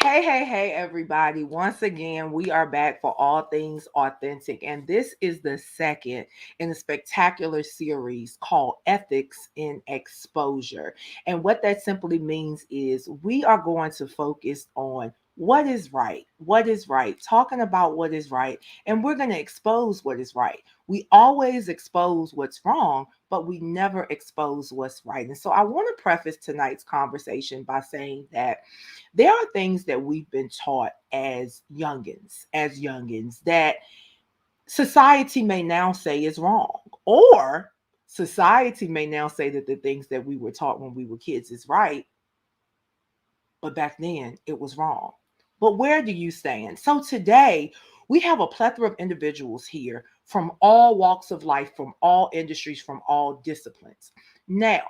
Hey, everybody. Once again, we are back for all things authentic. And this is the second in a spectacular series called Ethics in Exposure. And what that simply means is we are going to focus on what is right, talking about what is right, and we're going to expose what is right. We always expose what's wrong, but we never expose what's right. And so I want to preface tonight's conversation by saying that there are things that we've been taught as youngins that society may now say is wrong, or society may now say that the things that we were taught when we were kids is right, but back then it was wrong. But where do you stand? So today we have a plethora of individuals here from all walks of life, from all industries, from all disciplines. Now,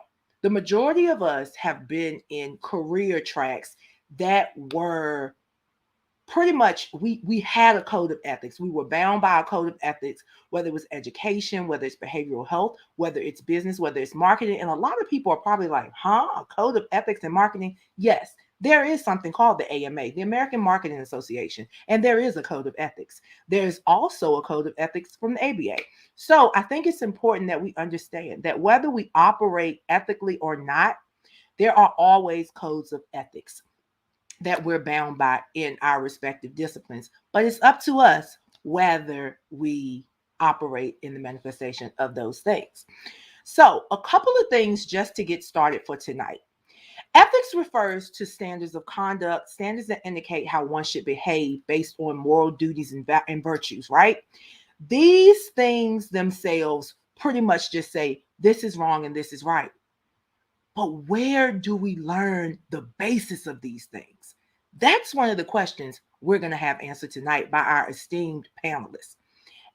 the majority of us have been in career tracks that were pretty much we had a code of ethics. We were bound by a code of ethics, whether it was education, whether it's behavioral health, whether it's business, whether it's marketing. And a lot of people are probably like, huh, a code of ethics and marketing? Yes, there is something called the AMA, the American Marketing Association, and there is a code of ethics. There's also a code of ethics from the ABA. So I think it's important that we understand that whether we operate ethically or not, there are always codes of ethics that we're bound by in our respective disciplines. But it's up to us whether we operate in the manifestation of those things. So, a couple of things just to get started for tonight. Ethics refers to standards of conduct, standards that indicate how one should behave based on moral duties and virtues, right? These things themselves pretty much just say this is wrong and this is right. But where do we learn the basis of these things? That's one of the questions we're going to have answered tonight by our esteemed panelists.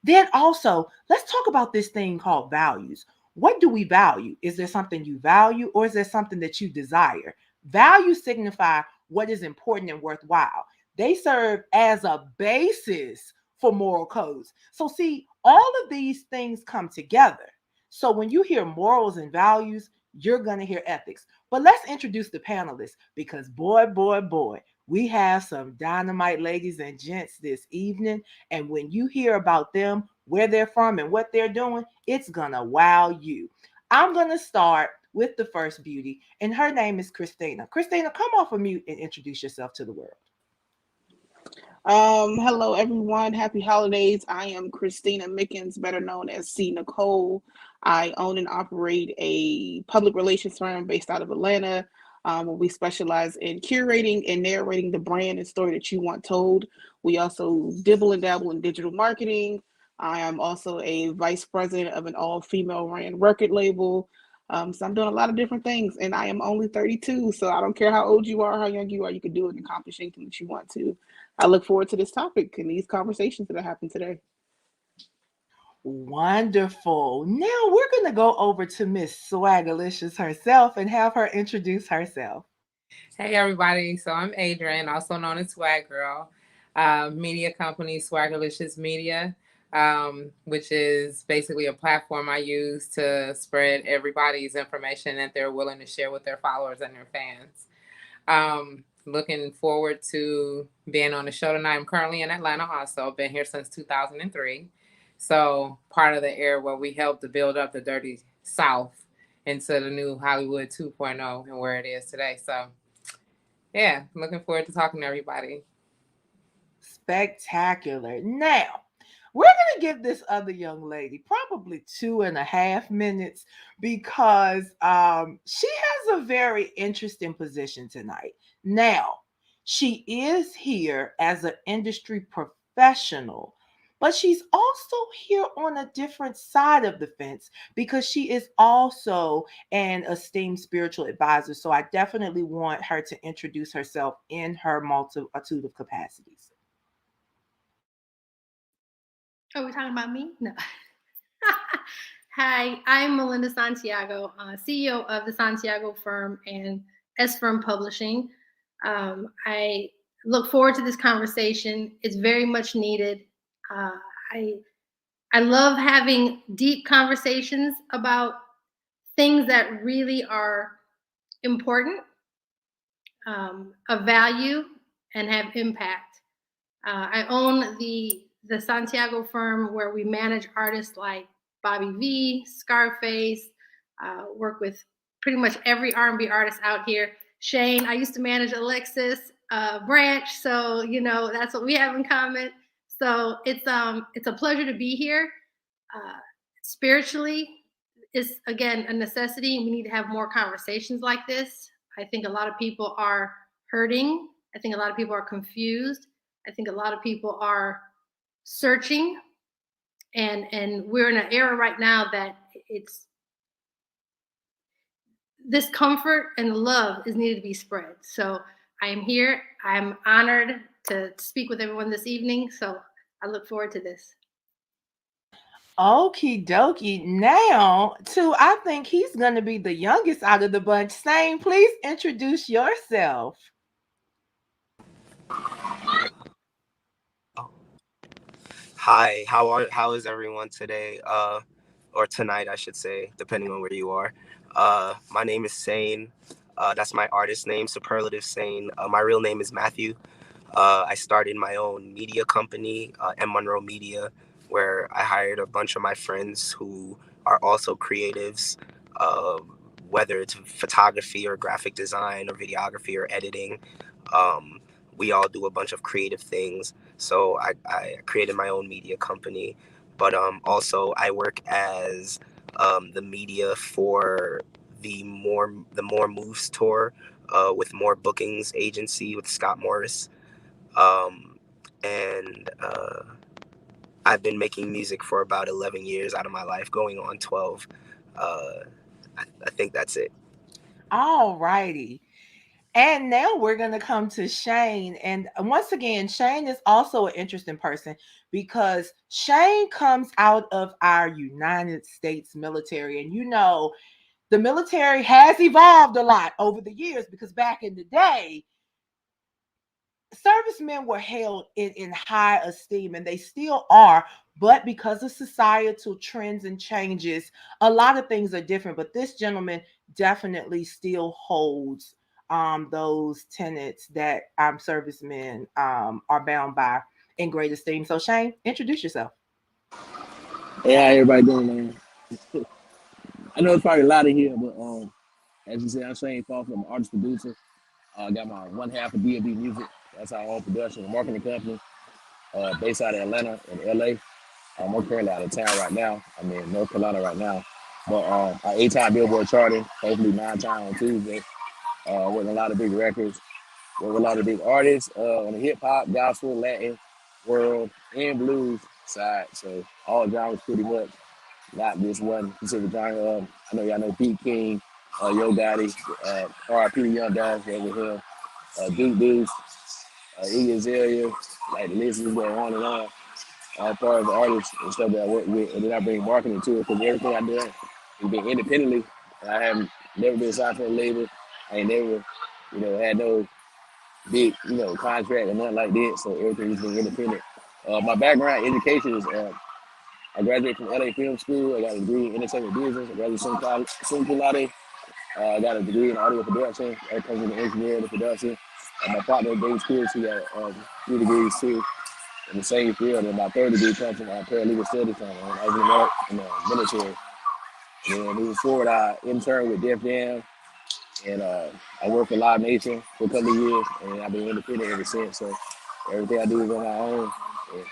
Then also, let's talk about this thing called values. What do we value? Is there something you value, or is there something that you desire? Values signify what is important and worthwhile. They serve as a basis for moral codes. So, see, all of these things come together. So, when you hear morals and values, you're going to hear ethics. But let's introduce the panelists because, boy, we have some dynamite ladies and gents this evening. And when you hear about them, where they're from, and what they're doing, it's gonna wow you. I'm gonna start with the first beauty, and her name is Christina. Christina, come off of mute and introduce yourself to the world. Hello everyone. Happy holidays. I am Christina Mickens, better known as C. Nicole. I own and operate a public relations firm based out of Atlanta. Where we specialize in curating and narrating the brand and story that you want told. We also dibble and dabble in digital marketing. I am also a vice president of an all-female ran record label. So I'm doing a lot of different things, and I am only 32. So I don't care how old you are, how young you are, you can do it and accomplish anything that you want to. I look forward to this topic and these conversations that are happening today. Wonderful. Now we're gonna go over to Miss Swagalicious herself and have her introduce herself. Hey everybody, so I'm Adrian, also known as Swag Girl, media company Swagalicious Media, which is basically a platform I use to spread everybody's information that they're willing to share with their followers and their fans. Looking forward to being on the show tonight. I'm currently in Atlanta also, been here since 2003. So part of the era where we helped to build up the Dirty South into the new Hollywood 2.0 and where it is today. So yeah, looking forward to talking to everybody. Spectacular. Now, we're going to give this other young lady probably 2.5 minutes because she has a very interesting position tonight. Now, she is here as an industry professional, but she's also here on a different side of the fence because she is also an esteemed spiritual advisor. So I definitely want her to introduce herself in her multitude of capacities. Are we talking about me? No. Hi, I'm Melinda Santiago, CEO of the Santiago firm and S Firm Publishing. I look forward to this conversation. It's very much needed. Uh, I I love having deep conversations about things that really are important, of value, and have impact. I own the Santiago firm where we manage artists like Bobby V, Scarface, work with pretty much every R&B artist out here. Shane, I used to manage Alexis Branch, so that's what we have in common. So it's a pleasure to be here. Uh, Spiritually, is again a necessity. We need to have more conversations like this. I think a lot of people are hurting. I think a lot of people are confused. I think a lot of people are searching, and we're in an era right now that it's this comfort and love is needed to be spread. So I am here. I'm honored to speak with everyone this evening. So I look forward to this. Okie dokie. Now, I think he's going to be the youngest out of the bunch. Sane, please introduce yourself. Hi, how is everyone today? Or tonight, I should say, depending on where you are. My name is Sane. That's my artist name, Superlative Sane. My real name is Matthew. I started my own media company, M. Monroe Media, where I hired a bunch of my friends who are also creatives, uh, whether it's photography or graphic design or videography or editing. Um, we all do a bunch of creative things. So I created my own media company, but also I work as the media for the More Moves tour with More Bookings agency with Scott Morris. Um, and I've been making music for about 11 years out of my life, going on 12. Uh, I think that's it. All righty. And now we're going to come to Shane. And once again, Shane is also an interesting person because Shane comes out of our United States military. And the military has evolved a lot over the years because back in the day, servicemen were held in high esteem and they still are, but because of societal trends and changes, a lot of things are different. But this gentleman definitely still holds those tenets that servicemen are bound by in great esteem. So Shane, introduce yourself. Hey, how everybody doing, man? I know it's probably a lot in here, but as you said, I'm Shane Falk. I'm an artist producer. I got my one half of D&D Music. That's our own production and marketing company, based out of Atlanta and LA. I'm currently out of town right now. I'm in North Carolina right now. But our 8-time Billboard charting, hopefully 9-time on Tuesday. Working a lot of big records, working a lot of big artists on the hip hop, gospel, Latin, world, and blues side. So all genres pretty much. Not just one specific genre. I know y'all know Pete King, Yo Gotti, R.I.P. Young Dogs over here, Duke Deuce, Iggy Azalea, like the list is going on and on. All part of the artists and stuff that I work with, and then I bring marketing to it because everything I do has been independently. And I haven't never been signed for a label. I ain't never, had no big, contract or nothing like that. So everything's been independent. My background education is I graduated from LA Film School. I got a degree in entertainment business. I graduated summa cum laude. I got a degree in audio production. That comes in the engineering and production. My partner, Dave Spears, he got 3 degrees too in the same field. And my 3rd degree comes from paralegal studies. I was in the military. And then moving forward, I interned with Def Jam. And I worked for Live Nation for a couple of years. And I've been independent ever since. So everything I do is on my own. And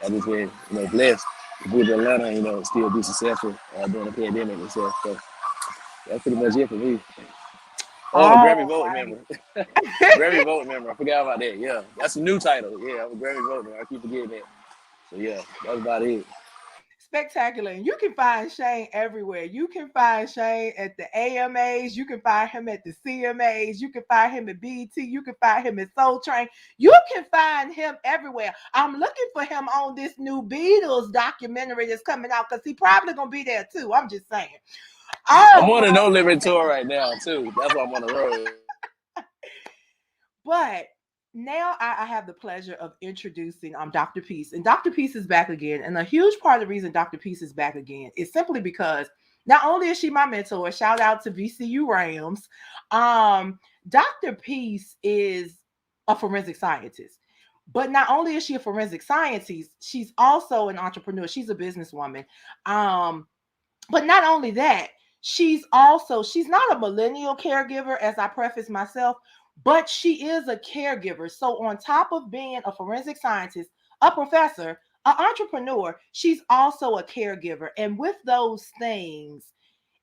I've just been, blessed to move to Atlanta, still be successful during the pandemic and stuff. So that's pretty much it for me. Oh, I'm a All Grammy voting right. member. Grammy voting member. I forgot about that. Yeah, that's a new title. Yeah, I'm a Grammy voting member. I keep forgetting that. So yeah, that's about it. Spectacular. And you can find Shane everywhere. You can find Shane at the AMAs. You can find him at the CMAs. You can find him at BT. You can find him at Soul Train. You can find him everywhere. I'm looking for him on this new Beatles documentary that's coming out because he probably going to be there too. I'm just saying. I'm Oh, on a No Limit tour right now too. That's why I'm on the road. but now I have the pleasure of introducing Dr. Peace. And Dr. Peace is back again. And a huge part of the reason Dr. Peace is back again is simply because not only is she my mentor, shout out to VCU Rams, Dr. Peace is a forensic scientist. But not only is she a forensic scientist, she's also an entrepreneur. She's a businesswoman. Um, but not only that, she's not a millennial caregiver, as I preface myself, but she is a caregiver. So on top of being a forensic scientist, a professor, an entrepreneur, she's also a caregiver. And with those things,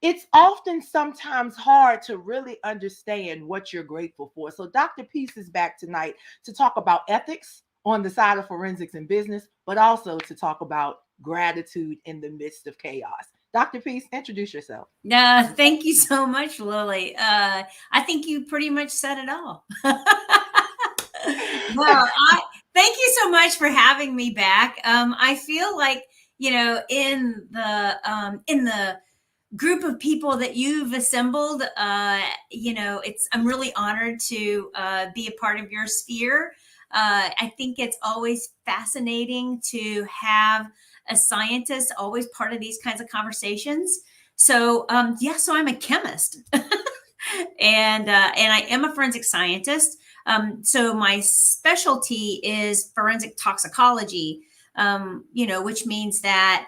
it's often sometimes hard to really understand what you're grateful for. So Dr. Peace is back tonight to talk about ethics on the side of forensics and business, but also to talk about gratitude in the midst of chaos. Dr. Peace, introduce yourself. Thank you so much, Lily. I think you pretty much said it all. Thank you so much for having me back. I feel like, in the group of people that you've assembled, I'm really honored to be a part of your sphere. I think it's always fascinating to have a scientist always part of these kinds of conversations. So, so I'm a chemist, and I am a forensic scientist. So my specialty is forensic toxicology, which means that,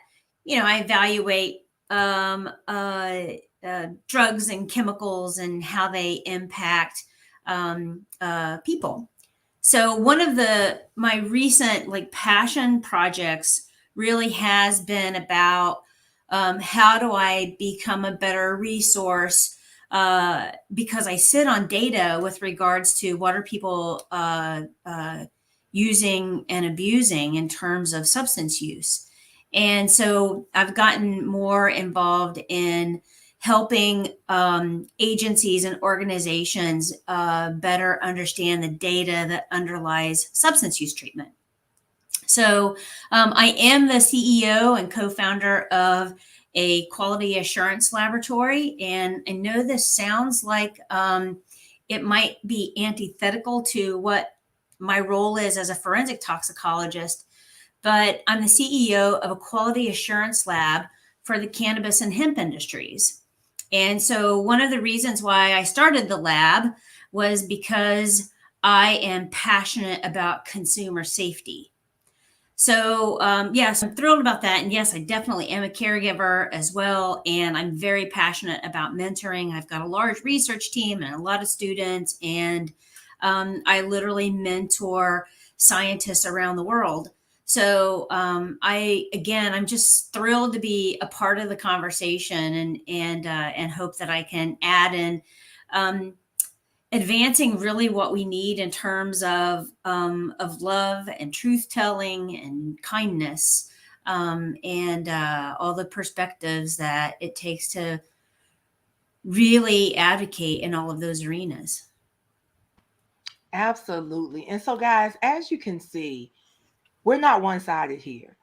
I evaluate drugs and chemicals and how they impact people. So one of my recent passion projects really has been about how do I become a better resource, because I sit on data with regards to what are people using and abusing in terms of substance use. And so I've gotten more involved in helping agencies and organizations better understand the data that underlies substance use treatment. So I am the CEO and co-founder of a quality assurance laboratory. And I know this sounds like it might be antithetical to what my role is as a forensic toxicologist, but I'm the CEO of a quality assurance lab for the cannabis and hemp industries. And so one of the reasons why I started the lab was because I am passionate about consumer safety. So, so I'm thrilled about that. And yes, I definitely am a caregiver as well. And I'm very passionate about mentoring. I've got a large research team and a lot of students. And I literally mentor scientists around the world. So I'm just thrilled to be a part of the conversation and hope that I can add in advancing really what we need in terms of love and truth telling and kindness, and all the perspectives that it takes to really advocate in all of those arenas. Absolutely. And so, guys, as you can see, we're not one sided here.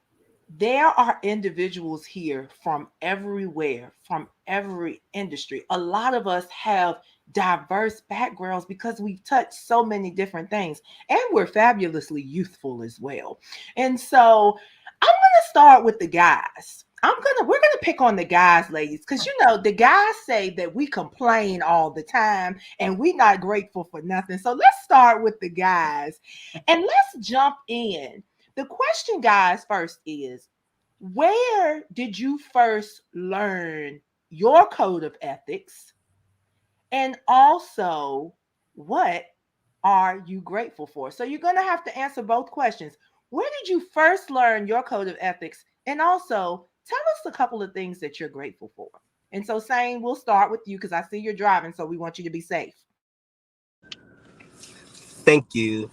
There are individuals here from everywhere, from every industry. A lot of us have diverse backgrounds because we've touched so many different things, and we're fabulously youthful as well. And so I'm going to start with the guys. We're gonna pick on the guys, ladies, because the guys say that we complain all the time and we not grateful for nothing. So let's start with the guys and let's jump in. The question, guys, first is, where did you first learn your code of ethics? And also, what are you grateful for? So you're going to have to answer both questions. Where did you first learn your code of ethics? And also, tell us a couple of things that you're grateful for. And so, Sane, we'll start with you because I see you're driving, so we want you to be safe. Thank you.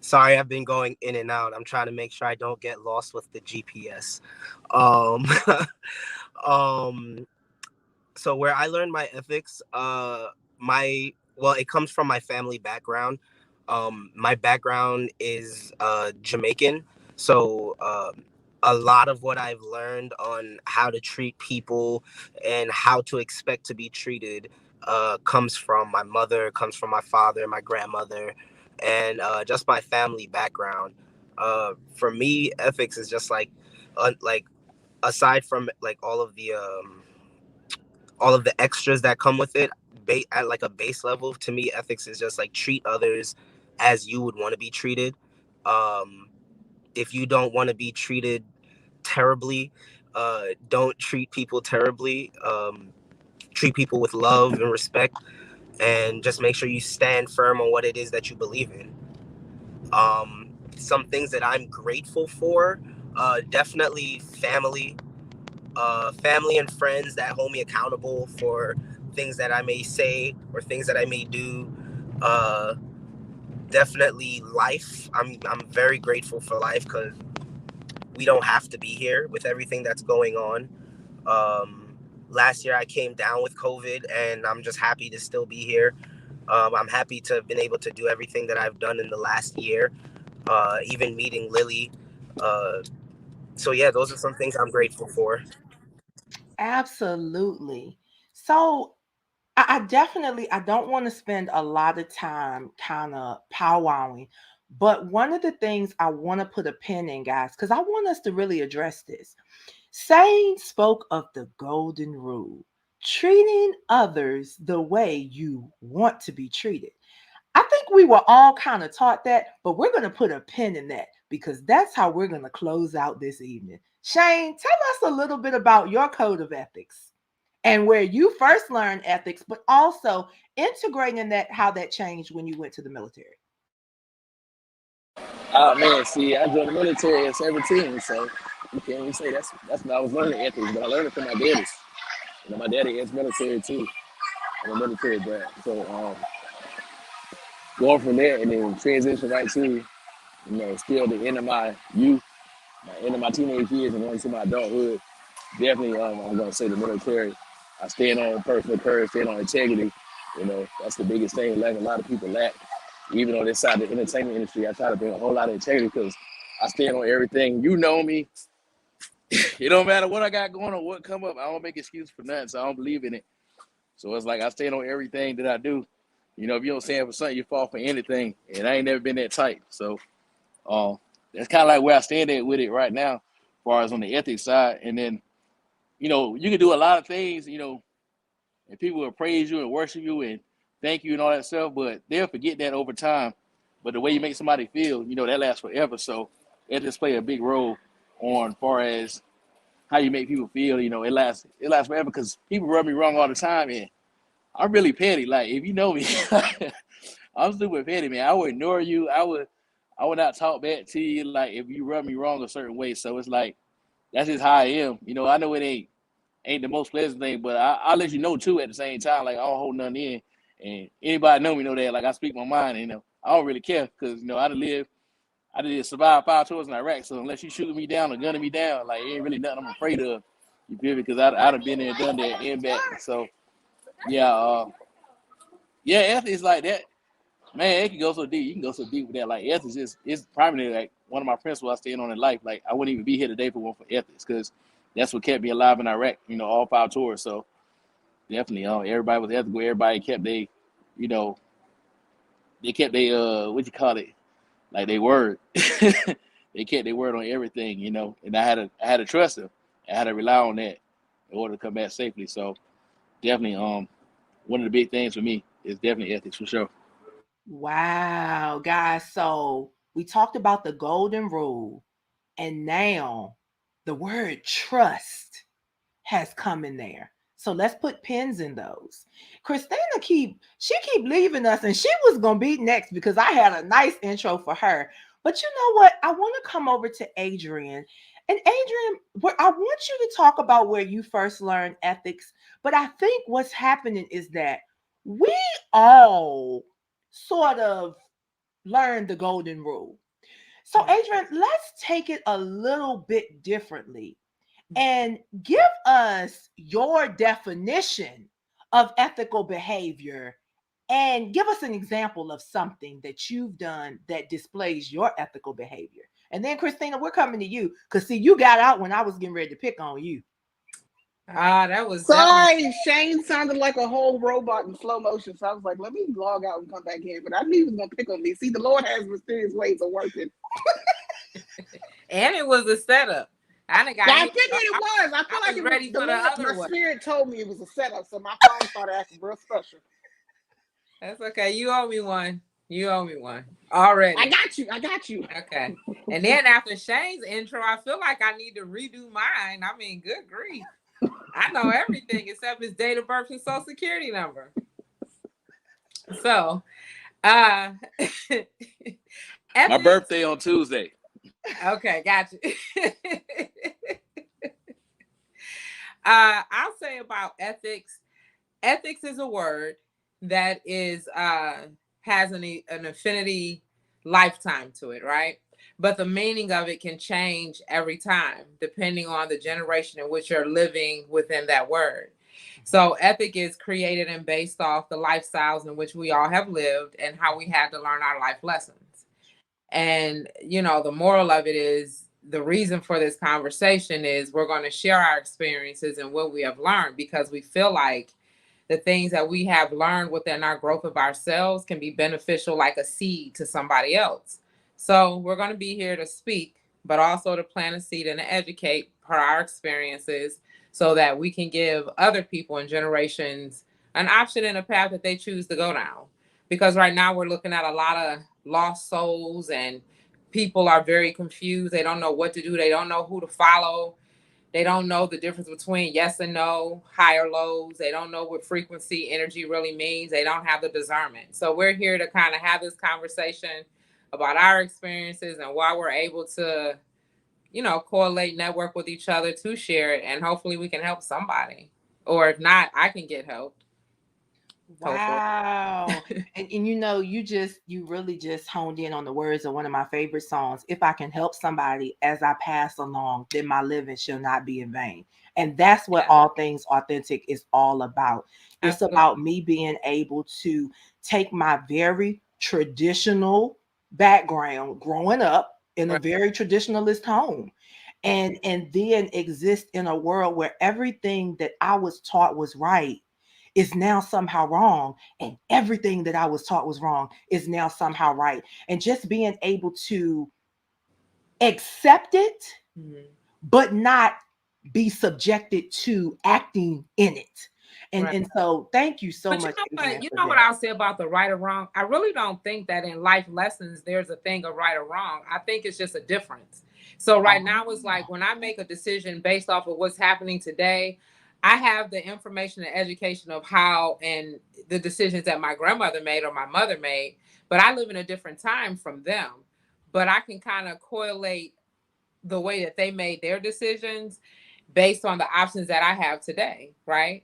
Sorry, I've been going in and out. I'm trying to make sure I don't get lost with the GPS. Um, so where I learned my ethics, it comes from my family background. My background is Jamaican, so a lot of what I've learned on how to treat people and how to expect to be treated comes from my mother, comes from my father, my grandmother, and just my family background. For me, ethics is just like aside from like all of the extras that come with it, at like a base level, to me ethics is just like treat others as you would want to be treated. If you don't want to be treated terribly, don't treat people terribly. Treat people with love and respect, and just make sure you stand firm on what it is that you believe in. Some things that I'm grateful for, definitely family. Family and friends that hold me accountable for things that I may say or things that I may do. Definitely life. I'm very grateful for life, because we don't have to be here with everything that's going on. Last year I came down with COVID, and I'm just happy to still be here. I'm happy to have been able to do everything that I've done in the last year, even meeting Lily. So yeah, those are some things I'm grateful for. Absolutely. So I definitely I don't want to spend a lot of time kind of powwowing, but one of the things I want to put a pin in, guys, because I want us to really address this. Sane spoke of the golden rule, treating others the way you want to be treated. I think we were all kind of taught that, but we're going to put a pin in that because that's how we're going to close out this evening. Shane, tell us a little bit about your code of ethics and where you first learned ethics, but also integrating that, how that changed when you went to the military. Oh man, see, I joined the military at 17, so you can't even say that's when I was learning ethics, but I learned it from my daddies. My daddy is military too. I'm a military brat. So going from there and then transition right to, still the end of my youth, my end of my teenage years and into my adulthood. Definitely, I'm gonna say the military. I stand on personal courage, stand on integrity. That's the biggest thing a lot of people lack. Even on this side of the entertainment industry, I try to bring a whole lot of integrity because I stand on everything. You know me. It don't matter what I got going on, what come up. I don't make excuses for nothing, so I don't believe in it. So it's like I stand on everything that I do. If you don't stand for something, you fall for anything. And I ain't never been that tight. So that's kind of like where I stand at with it right now, as far as on the ethics side. And then, you can do a lot of things, and people will praise you and worship you and thank you and all that stuff, but they'll forget that over time. But the way you make somebody feel, that lasts forever. So ethics play a big role on far as how you make people feel. It lasts forever because people rub me wrong all the time, and I'm really petty. Like, if you know me, I'm super petty, man. I would ignore you. I would not talk back to you, like, if you rub me wrong a certain way. So it's like, that's just how I am. I know it ain't the most pleasant thing, but I'll let you know too at the same time. Like, I don't hold nothing in. And anybody know me know that. Like, I speak my mind, and, I don't really care because, I did survive 5 tours in Iraq. So unless you shooting me down or gunning me down, like, it ain't really nothing I'm afraid of. You feel me? Because I done been there and done that and back. So, yeah, ethics like that. Man, it can go so deep. You can go so deep with that. Like, ethics is primarily like one of my principles I stand on in life. Like, I wouldn't even be here today if it weren't for ethics, because that's what kept me alive in Iraq. All 5 tours. So definitely, everybody was ethical. Everybody kept you know, they kept what you call it, like, they word. They kept their word on everything. And I had to trust them. I had to rely on that in order to come back safely. So definitely, one of the big things for me is definitely ethics for sure. Wow, guys. So we talked about the golden rule, and now the word trust has come in there. So let's put pins in those. Christina keep leaving us, and she was gonna be next because I had a nice intro for her. But you know what? I want to come over to Adrian. And Adrian, I want you to talk about where you first learned ethics. But I think what's happening is that we all sort of learned the golden rule. So, Adrian, let's take it a little bit differently and give us your definition of ethical behavior and give us an example of something that you've done that displays your ethical behavior. And then, Christina, we're coming to you because, see, you got out when I was getting ready to pick on you. That was Sorry, Shane sounded like a whole robot in slow motion. So I was like, let me log out and come back in. But I knew he was going to pick on me. See, the Lord has mysterious ways of working. and it was a setup. I figured it was. I feel like it was ready for the other my one. spirit told me it was a setup. So my phone started acting real special. That's okay. You owe me one. You owe me one already. I got you. I got you. Okay. And then after Shane's intro, I feel like I need to redo mine. I mean, good grief. I know everything except his date of birth and social security number. So, My ethics. birthday on Tuesday. Okay, gotcha. I'll say about ethics. Ethics is a word that is has an affinity lifetime to it, right? But the meaning of it can change every time depending on the generation in which you're living within that word. So ethic is created and based off the lifestyles in which we all have lived and how we had to learn our life lessons. And the moral of it is, the reason for this conversation is we're going to share our experiences and what we have learned, because we feel like the things that we have learned within our growth of ourselves can be beneficial like a seed to somebody else. So we're going to be here to speak, but also to plant a seed and to educate per our experiences so that we can give other people and generations an option and a path that they choose to go down. Because right now we're looking at a lot of lost souls, and people are very confused. They don't know what to do. They don't know who to follow. They don't know the difference between yes and no, high or lows. They don't know what frequency energy really means. They don't have the discernment. So we're here to kind of have this conversation about our experiences and why we're able to, correlate, network with each other to share it. And hopefully we can help somebody. Or if not, I can get help. Wow. And you really just honed in on the words of one of my favorite songs. If I can help somebody as I pass along, then my living shall not be in vain. And that's what all things authentic is all about. It's Absolutely. about me being able to take my very traditional background growing up in a very traditionalist home and then exist in a world where everything that I was taught was right is now somehow wrong, and everything that I was taught was wrong is now somehow right. And just being able to accept it, but not be subjected to acting in it. And so thank you so much. You know what I'll say about the right or wrong? I really don't think that in life lessons there's a thing of right or wrong. I think it's just a difference. So right now it's like when I make a decision based off of what's happening today, I have the information and education of how and the decisions that my grandmother made or my mother made, but I live in a different time from them. But I can kind of correlate the way that they made their decisions based on the options that I have today, right?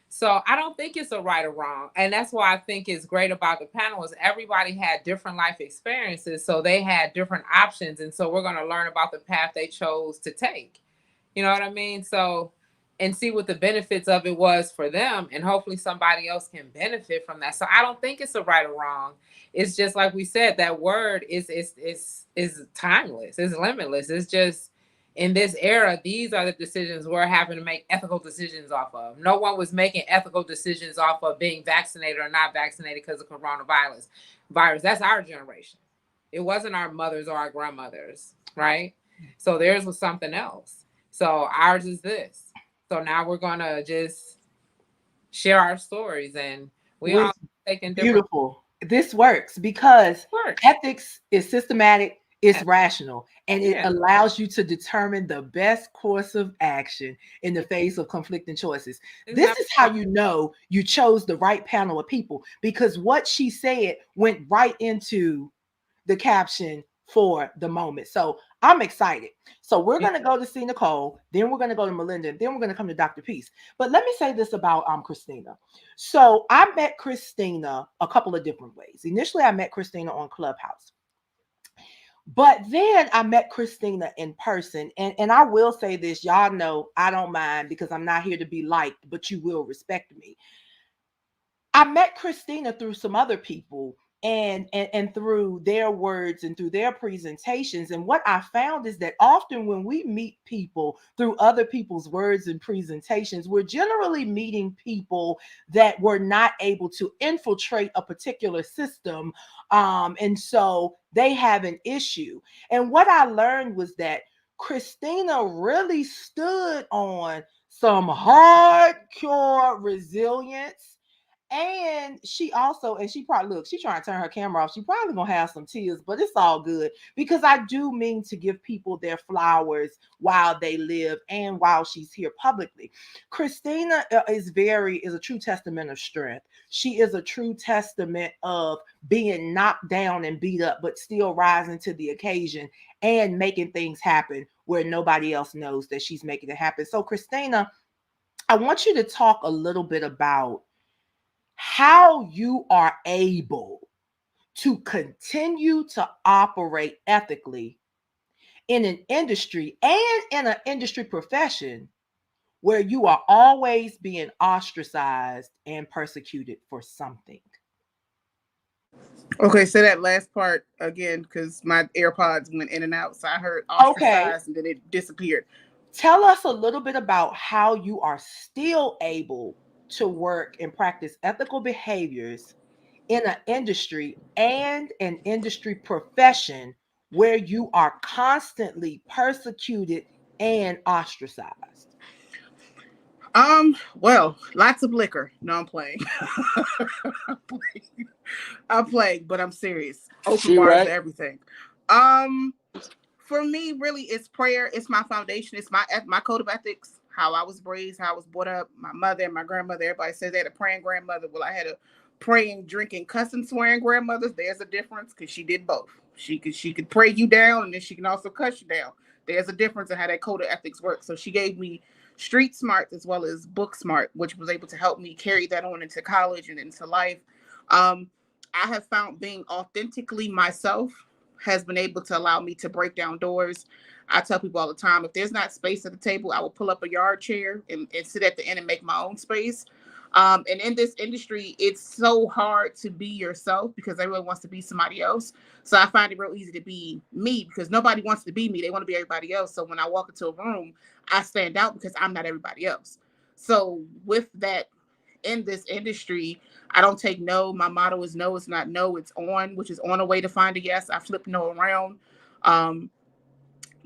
So I don't think it's a right or wrong. And that's why I think it's great about the panel is everybody had different life experiences. So they had different options. And so we're going to learn about the path they chose to take. You know what I mean? So, and see what the benefits of it was for them. And hopefully somebody else can benefit from that. So I don't think it's a right or wrong. It's just like we said, that word is timeless. It's limitless. It's just, in this era, these are the decisions we're having to make ethical decisions off of. No one was making ethical decisions off of being vaccinated or not vaccinated because of coronavirus. That's our generation. It wasn't our mothers or our grandmothers, right? So theirs was something else. So ours is this. So now we're going to just share our stories, and we all taking beautiful. This works because ethics is systematic, it's rational, and it allows you to determine the best course of action in the face of conflicting choices. This is how you know you chose the right panel of people, because what she said went right into the caption for the moment. So I'm excited. So we're going to go to see Nicole, then we're going to go to Melinda, then we're going to come to Dr. Peace. But let me say this about Christina. So I met Christina a couple of different ways. Initially, I met Christina on Clubhouse. But then I met Christina in person. And I will say this, y'all know I don't mind because I'm not here to be liked, but you will respect me. I met Christina through some other people and through their words and through their presentations. And what I found is that often when we meet people through other people's words and presentations, we're generally meeting people that were not able to infiltrate a particular system. And so they have an issue. And what I learned was that Christina really stood on some hardcore resilience And she also, and she probably, look, she's trying to turn her camera off. She probably gonna have some tears, but it's all good because I do mean to give people their flowers while they live and while she's here publicly. Christina is a true testament of strength. She is a true testament of being knocked down and beat up, but still rising to the occasion and making things happen where nobody else knows that she's making it happen. So, Christina, I want you to talk a little bit about how you are able to continue to operate ethically in an industry and in an industry profession where you are always being ostracized and persecuted for something. Okay, say that last part again because my AirPods went in and out. So I heard Okay. ostracized and then it disappeared. Tell us a little bit about how you are still able to work and practice ethical behaviors in an industry and an industry profession where you are constantly persecuted and ostracized. Well, lots of liquor. No, I'm playing. I'm playing. I'm playing, but I'm serious. Open She bars right. to everything. Um, for me, really, it's prayer. It's my foundation. It's my code of ethics. How I was raised, how I was brought up. My mother and my grandmother. Everybody says they had a praying grandmother. Well, I had a praying, drinking, cussing, swearing grandmother. There's a difference because she did both. She could pray you down, and then she can also cuss you down. There's a difference in how that code of ethics works. So she gave me street smarts as well as book smart, which was able to help me carry that on into college and into life. Um, I have found being authentically myself has been able to allow me to break down doors. I tell people all the time, if there's not space at the table, I will pull up a yard chair and sit at the end and make my own space. And in this industry, it's so hard to be yourself because everyone wants to be somebody else. So I find it real easy to be me because nobody wants to be me. They want to be everybody else. So when I walk into a room, I stand out because I'm not everybody else. So with that, in this industry, I don't take no. My motto is no, it's not no, it's on, which is on a way to find a yes. I flip no around. Um,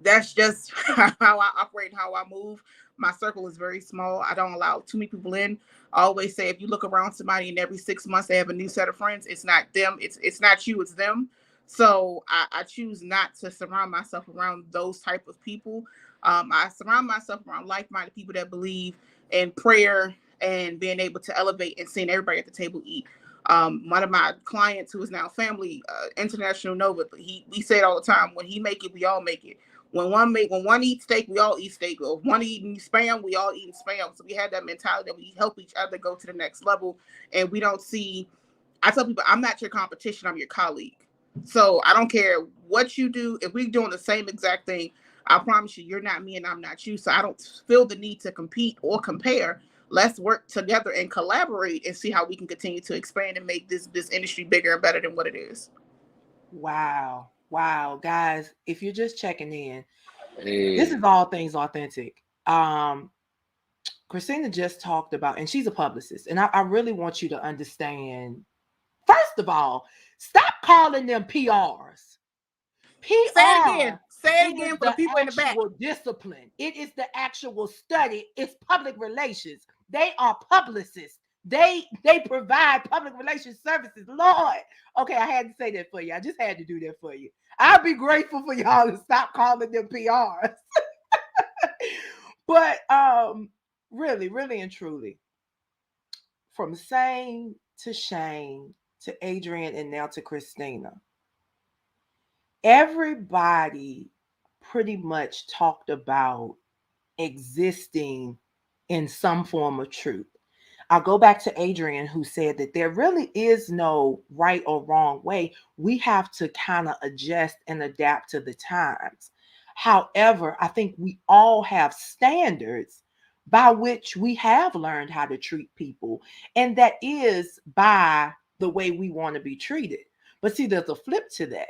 that's just how I operate and how I move. My circle is very small. I don't allow too many people in. I always say if you look around somebody and every 6 months they have a new set of friends, it's not them. It's not you, it's them. So I choose not to surround myself around those type of people. I surround myself around like-minded people that believe in prayer and being able to elevate and seeing everybody at the table eat. One of my clients who is now family, International Nova, we say it all the time. When he make it, we all make it. When one eats steak, we all eat steak. Or if one eating spam, we all eat spam. So we have that mentality that we help each other go to the next level. And we don't see. I tell people, I'm not your competition. I'm your colleague. So I don't care what you do. If we're doing the same exact thing, I promise you, you're not me and I'm not you. So I don't feel the need to compete or compare. Let's work together and collaborate and see how we can continue to expand and make this industry bigger and better than what it is. Wow. Wow. Guys, if you're just checking in, this Hey. is all things authentic. Christina just talked about, and she's a publicist, and I really want you to understand. First of all, stop calling them PRs. Say it again. PR, Say it it is again for the the people in the back. actual discipline. It is the actual study. It's public relations. They are publicists. They provide public relations services. Lord. Okay, I had to say that for you. I just had to do that for you. I'd be grateful for y'all to stop calling them PRs. But really, really and truly, from Sane to Shane to Adrian and now to Christina, everybody pretty much talked about existing in some form of truth. I'll go back to Adrian, who said that there really is no right or wrong way. We have to kind of adjust and adapt to the times. However, I think we all have standards by which we have learned how to treat people, and that is by the way we want to be treated. But see, there's a flip to that.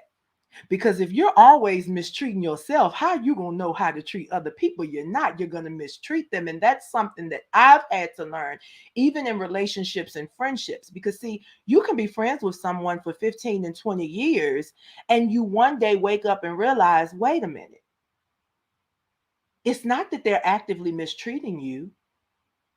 Because if you're always mistreating yourself, how are you going to know how to treat other people? You're not. You're going to mistreat them. And that's something that I've had to learn, even in relationships and friendships. Because, see, you can be friends with someone for 15 and 20 years, and you one day wake up and realize, wait a minute. It's not that they're actively mistreating you.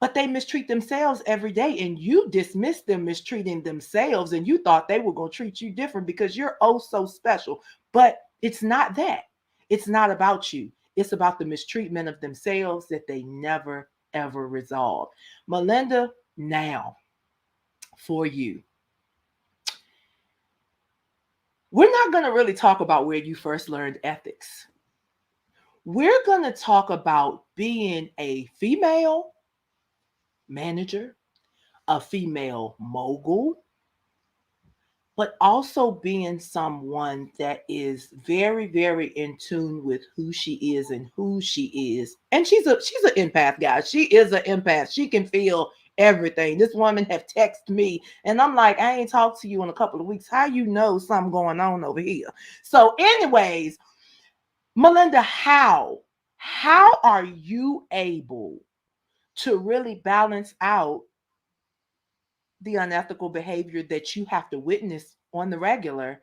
but they mistreat themselves every day, and you dismiss them mistreating themselves, and you thought they were going to treat you different because you're oh so special. But it's not that. It's not about you. It's about the mistreatment of themselves that they never ever resolve. Melinda, now for you. We're not going to really talk about where you first learned ethics. We're going to talk about being a female manager, a female mogul, but also being someone that is very, very in tune with who she is and who she is. And she's an empath, guys. She is an empath. She can feel everything. This woman have texted me, and I'm like, I ain't talked to you in a couple of weeks. How you know something going on over here? So, anyways, Melinda, how are you able to really balance out the unethical behavior that you have to witness on the regular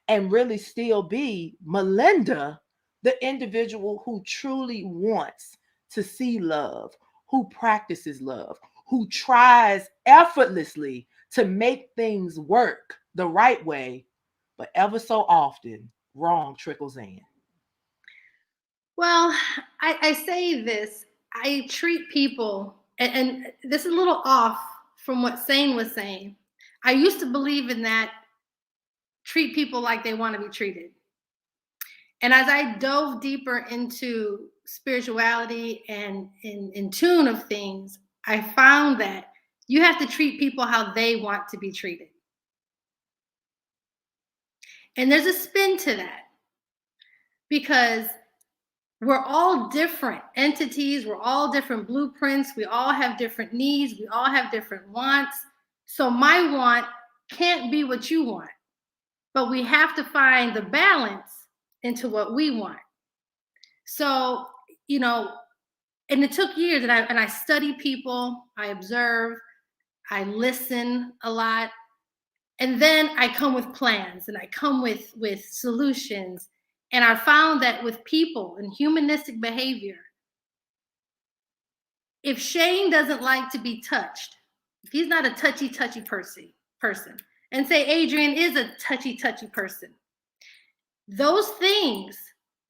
and really still be Melinda, the individual who truly wants to see love, who practices love, who tries effortlessly to make things work the right way, but ever so often wrong trickles in? Well, I say this. I treat people, and this is a little off from what Sane was saying. I used to believe in that, treat people like they want to be treated. And as I dove deeper into spirituality and in tune of things, I found that you have to treat people how they want to be treated. And there's a spin to that, because we're all different entities, we're all different blueprints, we all have different needs, we all have different wants. So my want can't be what you want, but we have to find the balance into what we want. So, and it took years, and I study people, I observe, I listen a lot, and then I come with plans and I come with solutions. And I found that with people and humanistic behavior, if Shane doesn't like to be touched, if he's not a touchy person, and say Adrian is a touchy person, those things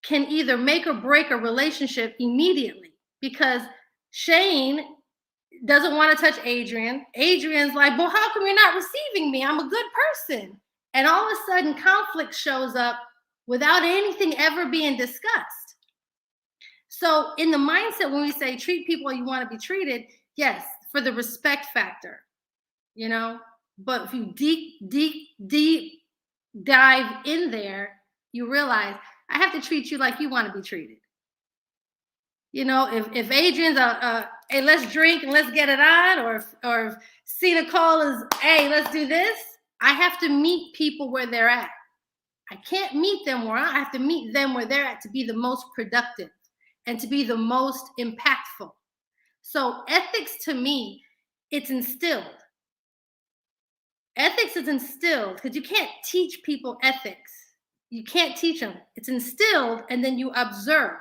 can either make or break a relationship immediately, because Shane doesn't want to touch Adrian. Adrian's like, well, how come you're not receiving me? I'm a good person. And all of a sudden conflict shows up without anything ever being discussed. So in the mindset, when we say treat people how you want to be treated, yes, for the respect factor, but if you deep dive in there, you realize I have to treat you like you want to be treated. If Adrian's hey, let's drink and let's get it on, or if C. Nicole is, hey, let's do this, I have to meet people where they're at. I can't meet them where I have to meet them where they're at to be the most productive and to be the most impactful. So ethics, to me, it's instilled. Ethics is instilled, because you can't teach people ethics. You can't teach them. It's instilled, and then you observe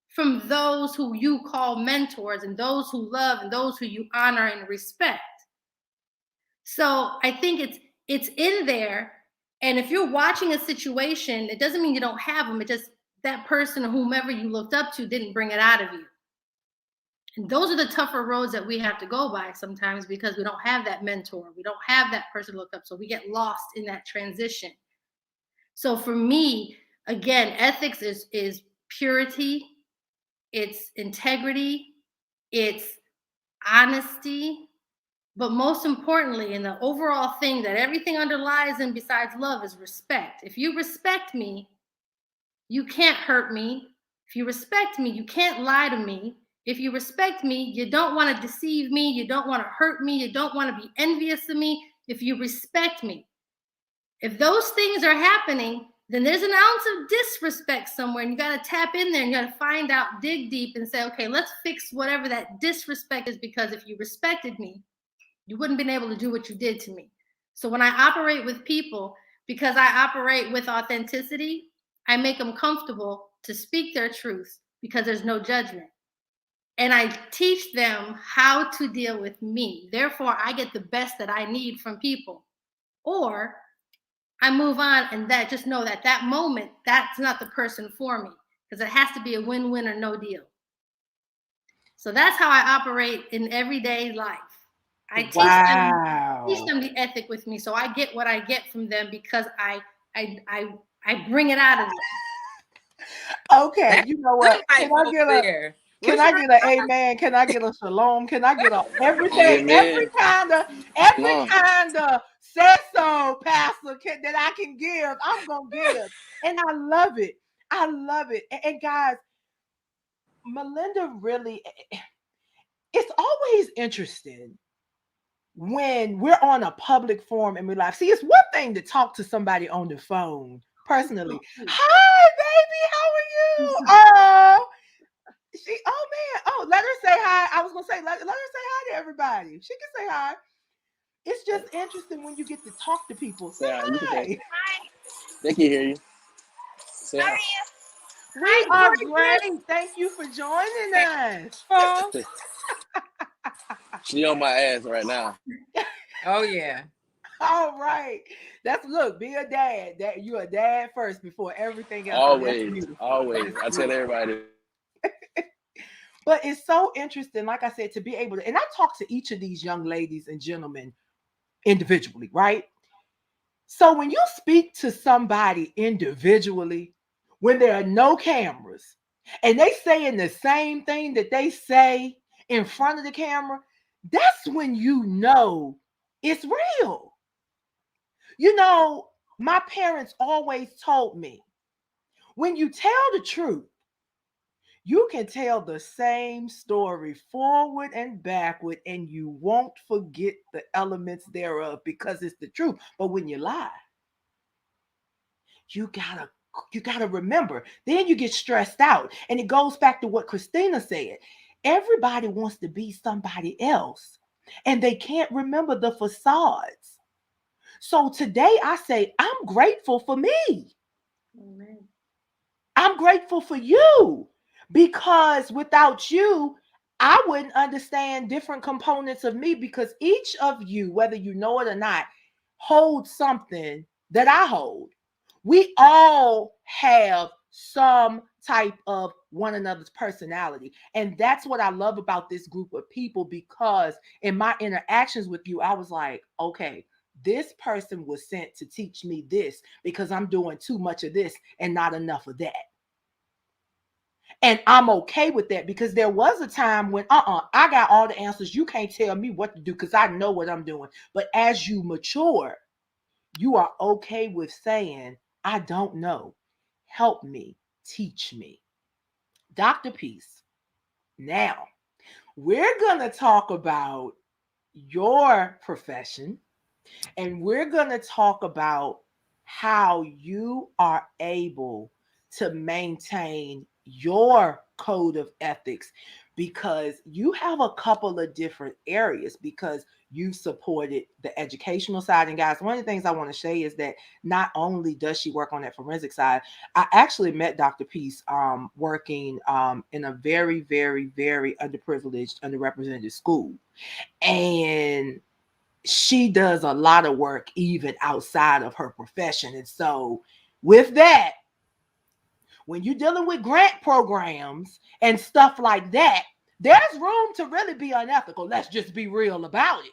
from those who you call mentors and those who love and those who you honor and respect. So I think it's in there. And if you're watching a situation, it doesn't mean you don't have them. It just that person or whomever you looked up to didn't bring it out of you. And those are the tougher roads that we have to go by sometimes, because we don't have that mentor. We don't have that person to look up. So we get lost in that transition. So for me, again, ethics is purity, it's integrity, it's honesty, but most importantly, and the overall thing that everything underlies and besides love is respect. If you respect me, you can't hurt me. If you respect me, you can't lie to me. If you respect me, you don't want to deceive me. You don't want to hurt me. You don't want to be envious of me. If you respect me, if those things are happening, then there's an ounce of disrespect somewhere, and you got to tap in there and you got to find out, dig deep and say, okay, let's fix whatever that disrespect is, because if you respected me, you wouldn't have been able to do what you did to me. So when I operate with people, because I operate with authenticity, I make them comfortable to speak their truth because there's no judgment. and I teach them how to deal with me. Therefore, I get the best that I need from people. Or I move on, and that just know that that moment, that's not the person for me, because it has to be a win-win or no deal. So that's how I operate in everyday life. I teach them the ethic with me, so I get what I get from them because I bring it out of them. Okay, you know what? Can I get a can I get an amen? Can I get a shalom? Can I get a everything? Amen. Every Shalom. kind of said so, Pastor, that I can give, I'm gonna give. And I love it. I love it. And guys, Melinda really, it's always interesting when we're on a public forum and we're like, see, it's one thing to talk to somebody on the phone personally. Hi, baby, how are you? Oh, oh man, oh, let her say hi. I was gonna say, let her say hi to everybody. She can say hi. It's just interesting when you get to talk to people. Say Yeah, you can say. hi. They can hear you. Say hi. We are great. Thank you for joining us. Oh, She on my ass right now. oh yeah. All right. Look, be a dad. That you're a dad first before everything else. And that's Always, beautiful. always. That's I tell everybody. But it's so interesting, like I said, to be able to, and I talk to each of these young ladies and gentlemen individually, right? So when you speak to somebody individually, when there are no cameras, and they saying the same thing that they say in front of the camera, that's when you know it's real. You know, my parents always told me, when you tell the truth, you can tell the same story forward and backward, and you won't forget the elements thereof because it's the truth. But when you lie, you gotta remember. Then you get stressed out, and it goes back to what Christina said. Everybody wants to be somebody else, and they can't remember the facades. So today I say, I'm grateful for me. Amen. I'm grateful for you, because without you, I wouldn't understand different components of me, because each of you, whether you know it or not, holds something that I hold. We all have some type of one another's personality. And that's what I love about this group of people, because in my interactions with you, I was like, okay, this person was sent to teach me this because I'm doing too much of this and not enough of that. And I'm okay with that, because there was a time when, I got all the answers. You can't tell me what to do because I know what I'm doing. But as you mature, you are okay with saying, I don't know. Help me, teach me. Dr. Peace. Now, we're going to talk about your profession, and we're going to talk about how you are able to maintain your code of ethics, because you have a couple of different areas, because you've supported the educational side. And guys, one of the things I want to say is that not only does she work on that forensic side, I actually met Dr. Peace working in a very, very, very underprivileged, underrepresented school. And she does a lot of work even outside of her profession. And so with that, when you're dealing with grant programs and stuff like that, there's room to really be unethical. Let's just be real about it.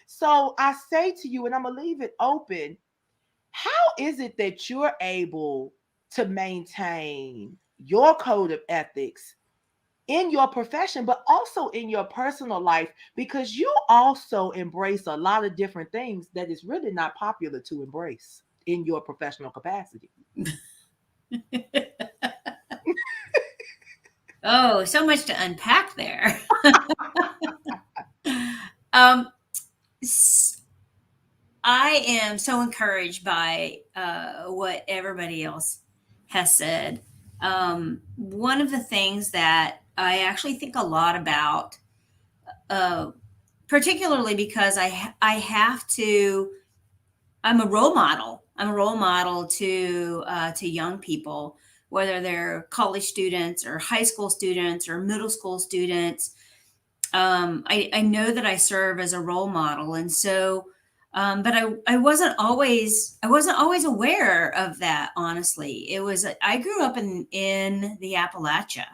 So I say to you, and I'm going to leave it open, how is it that you're able to maintain your code of ethics in your profession, but also in your personal life? Because you also embrace a lot of different things that is really not popular to embrace in your professional capacity. Oh, so much to unpack there. um, I am so encouraged by what everybody else has said. One of the things that I actually think a lot about, particularly because I have to. I'm a role model. I'm a role model to young people whether they're college students or high school students or middle school students. I know that I serve as a role model. And so, but I wasn't always aware of that. Honestly, I grew up in the Appalachia,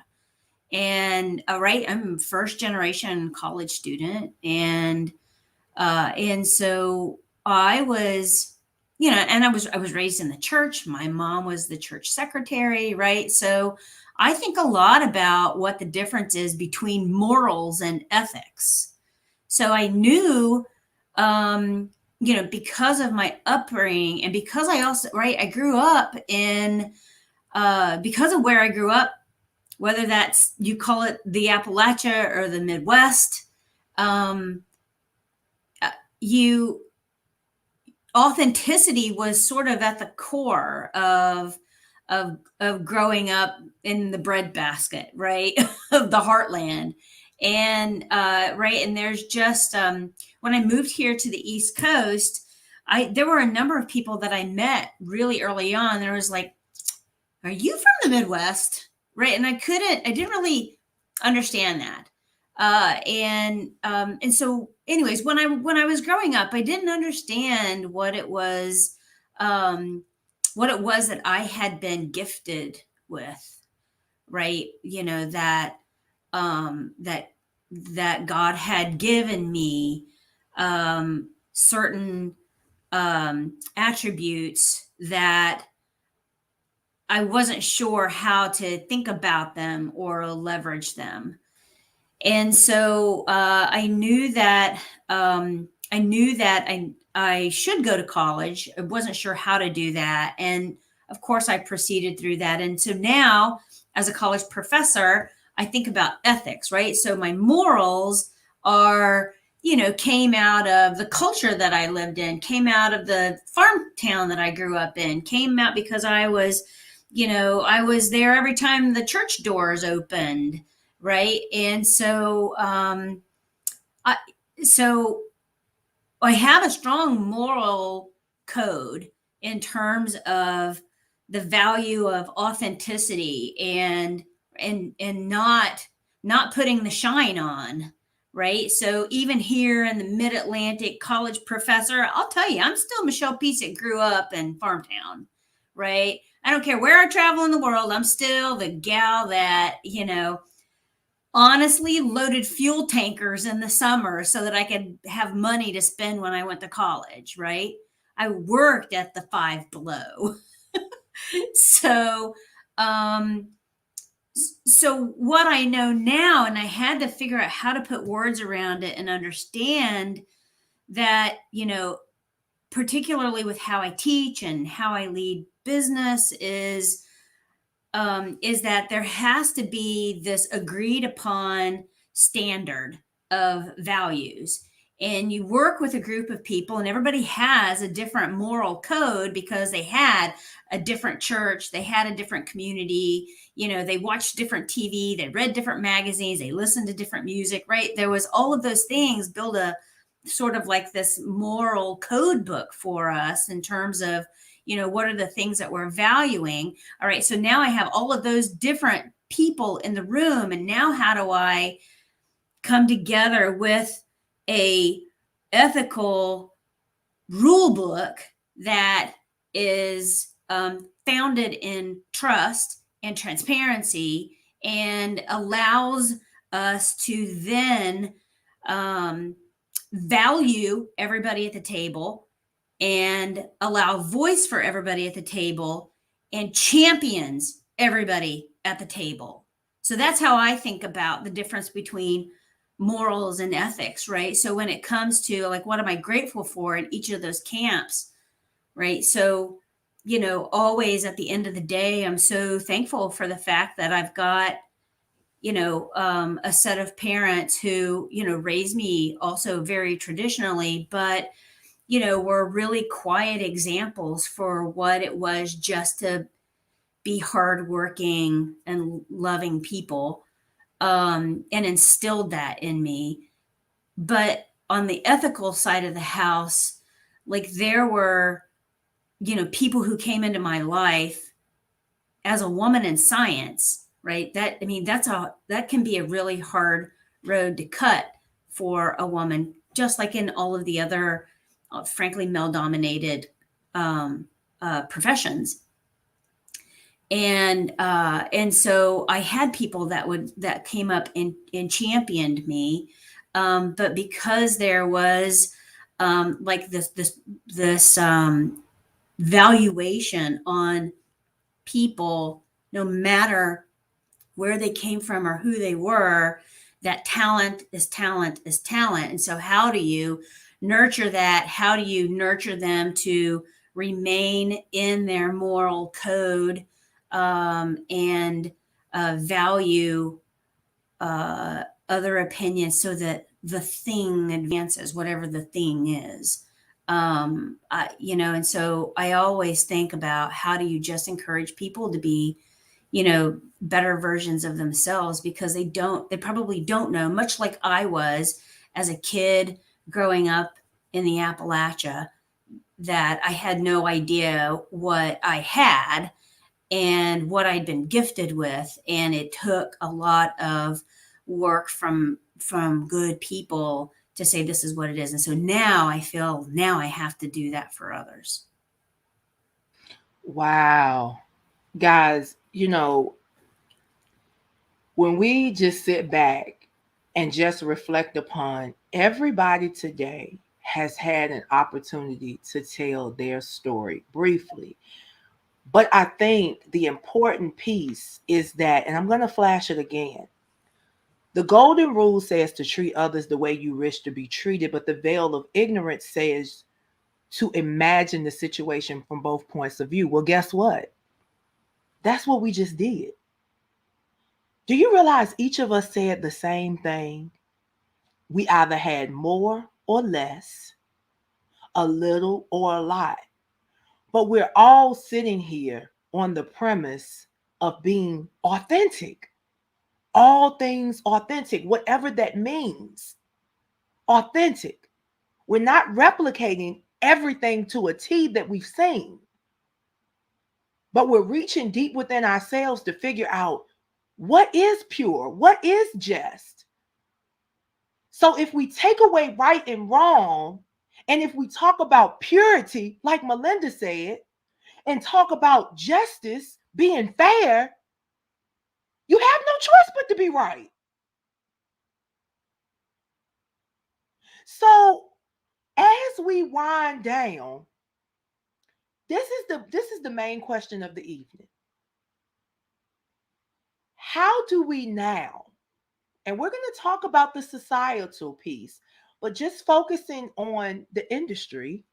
and right, I'm first generation college student, and so I was, and I was raised in the church. My mom was the church secretary, right? So I think a lot about what the difference is between morals and ethics. So I knew, because of my upbringing, and because I also, right, I grew up in, because of where I grew up, whether that's, you call it the Appalachia or the Midwest, you authenticity was sort of at the core of growing up in the breadbasket, right, of the heartland. And right, and there's just when I moved here to the East Coast, there were a number of people that I met really early on. There was like, "Are you from the Midwest?" Right, and I didn't really understand that. And so, anyways, when I was growing up, I didn't understand what it was that I had been gifted with, right? That God had given me certain attributes that I wasn't sure how to think about them or leverage them. And so I knew that I should go to college. I wasn't sure how to do that, and of course, I proceeded through that. And so now, as a college professor, I think about ethics, right? So my morals are, came out of the culture that I lived in, came out of the farm town that I grew up in, came out because I was there every time the church doors opened. Right. And so, I have a strong moral code in terms of the value of authenticity and not putting the shine on. Right. So even here in the Mid-Atlantic, college professor, I'll tell you, I'm still Michelle Piesik, grew up in Farmtown. Right. I don't care where I travel in the world. I'm still the gal that, honestly loaded fuel tankers in the summer so that I could have money to spend when I went to college, right? I worked at the Five Below. So, so what I know now, and I had to figure out how to put words around it and understand that, particularly with how I teach and how I lead business is that there has to be this agreed upon standard of values. And you work with a group of people, and everybody has a different moral code because they had a different church, they had a different community, they watched different TV, they read different magazines, they listened to different music, right? There was all of those things build a sort of like this moral code book for us in terms of, what are the things that we're valuing? All right. So now I have all of those different people in the room. And now how do I come together with a ethical rule book that is founded in trust and transparency and allows us to then value everybody at the table and allow voice for everybody at the table and champions everybody at the table. So that's how I think about the difference between morals and ethics, right? So when it comes to like, what am I grateful for in each of those camps, right? So, always at the end of the day, I'm so thankful for the fact that I've got, a set of parents who, raised me also very traditionally, but were really quiet examples for what it was just to be hardworking and loving people, and instilled that in me. But on the ethical side of the house, like there were, people who came into my life as a woman in science, right? That, I mean, that can be a really hard road to cut for a woman, just like in all of the other, frankly, male-dominated professions. And so I had people that came up and championed me, but because there was like this valuation on people, no matter where they came from or who they were, that talent is talent is talent. And so how do you nurture that? How do you nurture them to remain in their moral code, and value other opinions so that the thing advances, whatever the thing is? And so I always think about, how do you just encourage people to be, better versions of themselves, because they probably don't know, much like I was as a kid growing up in the Appalachia, that I had no idea what I had and what I'd been gifted with. And it took a lot of work from good people to say, this is what it is. And so now I feel I have to do that for others. Wow. Guys, when we just sit back and just reflect upon, everybody today has had an opportunity to tell their story briefly. But I think the important piece is that, and I'm going to flash it again, the golden rule says to treat others the way you wish to be treated, but the veil of ignorance says to imagine the situation from both points of view. Well, guess what? That's what we just did. Do you realize each of us said the same thing? We either had more or less, a little or a lot, but we're all sitting here on the premise of being authentic. All things authentic, whatever that means. Authentic. We're not replicating everything to a T that we've seen, but we're reaching deep within ourselves to figure out what is pure, what is just. So if we take away right and wrong, and if we talk about purity, like Melinda said, and talk about justice, being fair, you have no choice but to be right. So as we wind down, this is the main question of the evening. How do we now, and we're going to talk about the societal piece, but just focusing on the industry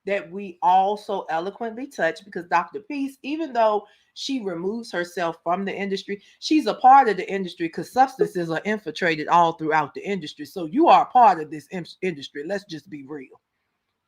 that we also eloquently touch, because Dr. Peace, even though she removes herself from the industry, she's a part of the industry, because substances are infiltrated all throughout the industry. So you are a part of this industry. Let's just be real.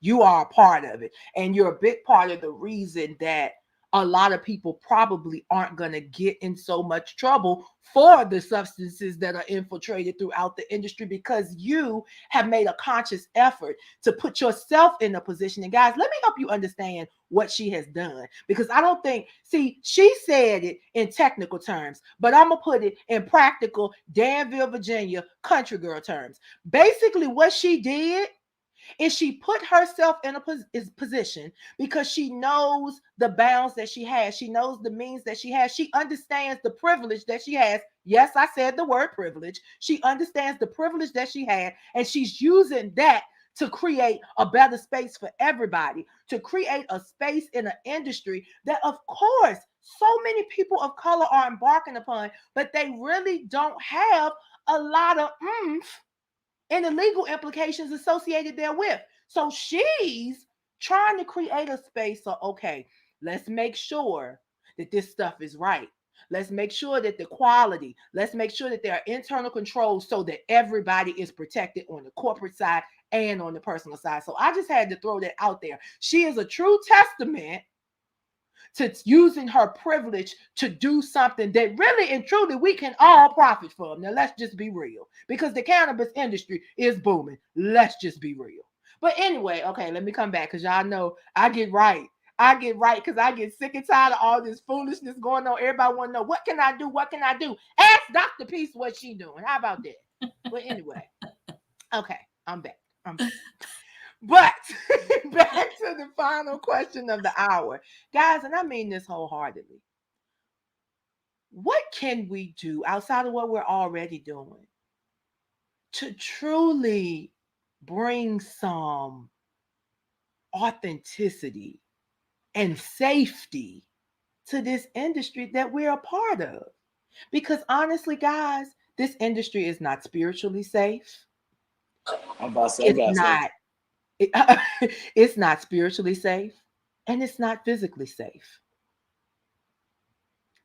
You are a part of it. And you're a big part of the reason that a lot of people probably aren't going to get in so much trouble for the substances that are infiltrated throughout the industry, because you have made a conscious effort to put yourself in a position. And guys, let me help you understand what she has done, because I don't think, see, she said it in technical terms, but I'm going to put it in practical Danville, Virginia country girl terms. Basically, what she did is she put herself in a position, because she knows the bounds that she has. She knows the means that she has. She understands the privilege that she has. Yes, I said the word privilege. She understands the privilege that she had, and she's using that to create a better space for everybody, to create a space in an industry that, of course, so many people of color are embarking upon, but they really don't have a lot of oomph and the legal implications associated therewith. So she's trying to create a space. So, okay, let's make sure that this stuff is right. Let's make sure that the quality, let's make sure that there are internal controls so that everybody is protected on the corporate side and on the personal side. So I just had to throw that out there. She is a true testament to using her privilege to do something that really and truly we can all profit from. Now, let's just be real, because the cannabis industry is booming. Let's just be real. But anyway, okay, let me come back, because y'all know I get right. I get right because I get sick and tired of all this foolishness going on. Everybody want to know, what can I do? What can I do? Ask Dr. Peace what she doing. How about that? But anyway, okay, I'm back. I'm back. But back to the final question of the hour. Guys, and I mean this wholeheartedly. What can we do outside of what we're already doing to truly bring some authenticity and safety to this industry that we're a part of? Because honestly, guys, this industry is not spiritually safe. I'm about to say, I It's got something. not it's not spiritually safe, and it's not physically safe.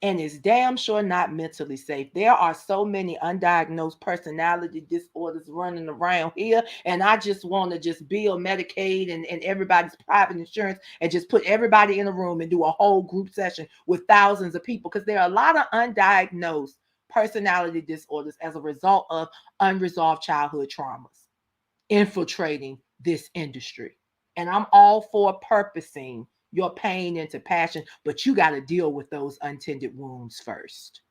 And it's damn sure not mentally safe. There are so many undiagnosed personality disorders running around here, and I just want to just bill Medicaid and everybody's private insurance and just put everybody in a room and do a whole group session with thousands of people, because there are a lot of undiagnosed personality disorders as a result of unresolved childhood traumas infiltrating this industry. And I'm all for purposing your pain into passion, but you got to deal with those untended wounds first.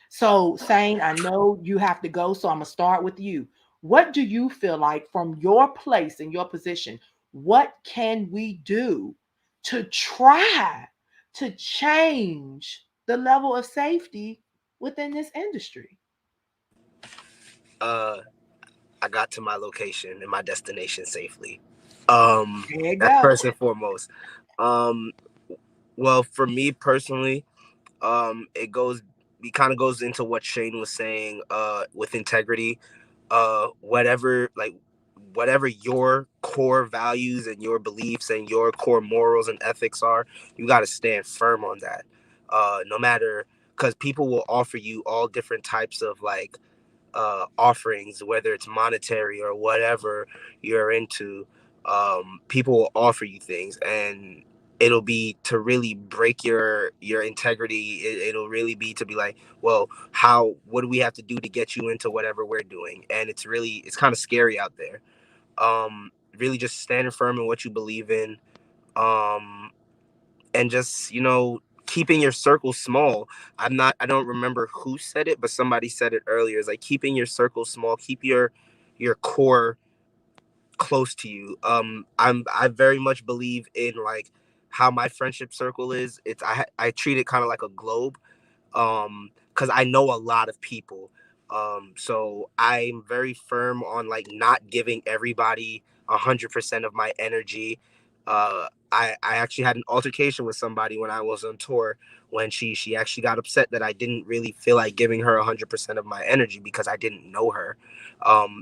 So, Sane, I know you have to go, so I'm going to start with you. What do you feel like, from your place and your position, what can we do to try to change the level of safety within this industry? I got to my location and my destination safely. There you That's go. first and foremost. Um, well, for me personally, it goes, it kind of goes into what Shane was saying, with integrity. Whatever, like, whatever your core values and your beliefs and your core morals and ethics are, you got to stand firm on that. No matter, because people will offer you all different types of, like, offerings, whether it's monetary or whatever you're into. People will offer you things, and it'll be to really break your integrity. It'll really be to be like, well, what do we have to do to get you into whatever we're doing? And it's kind of scary out there. Really just standing firm in what you believe in. And just, keeping your circle small. I don't remember who said it, but somebody said it earlier. It's like keeping your circle small, keep your core close to you. I very much believe in, like, how my friendship circle is. I treat it kind of like a globe, because I know a lot of people. So I'm very firm on, like, not giving everybody 100% of my energy. I actually had an altercation with somebody when I was on tour, when she actually got upset that I didn't really feel like giving her 100% of my energy because I didn't know her,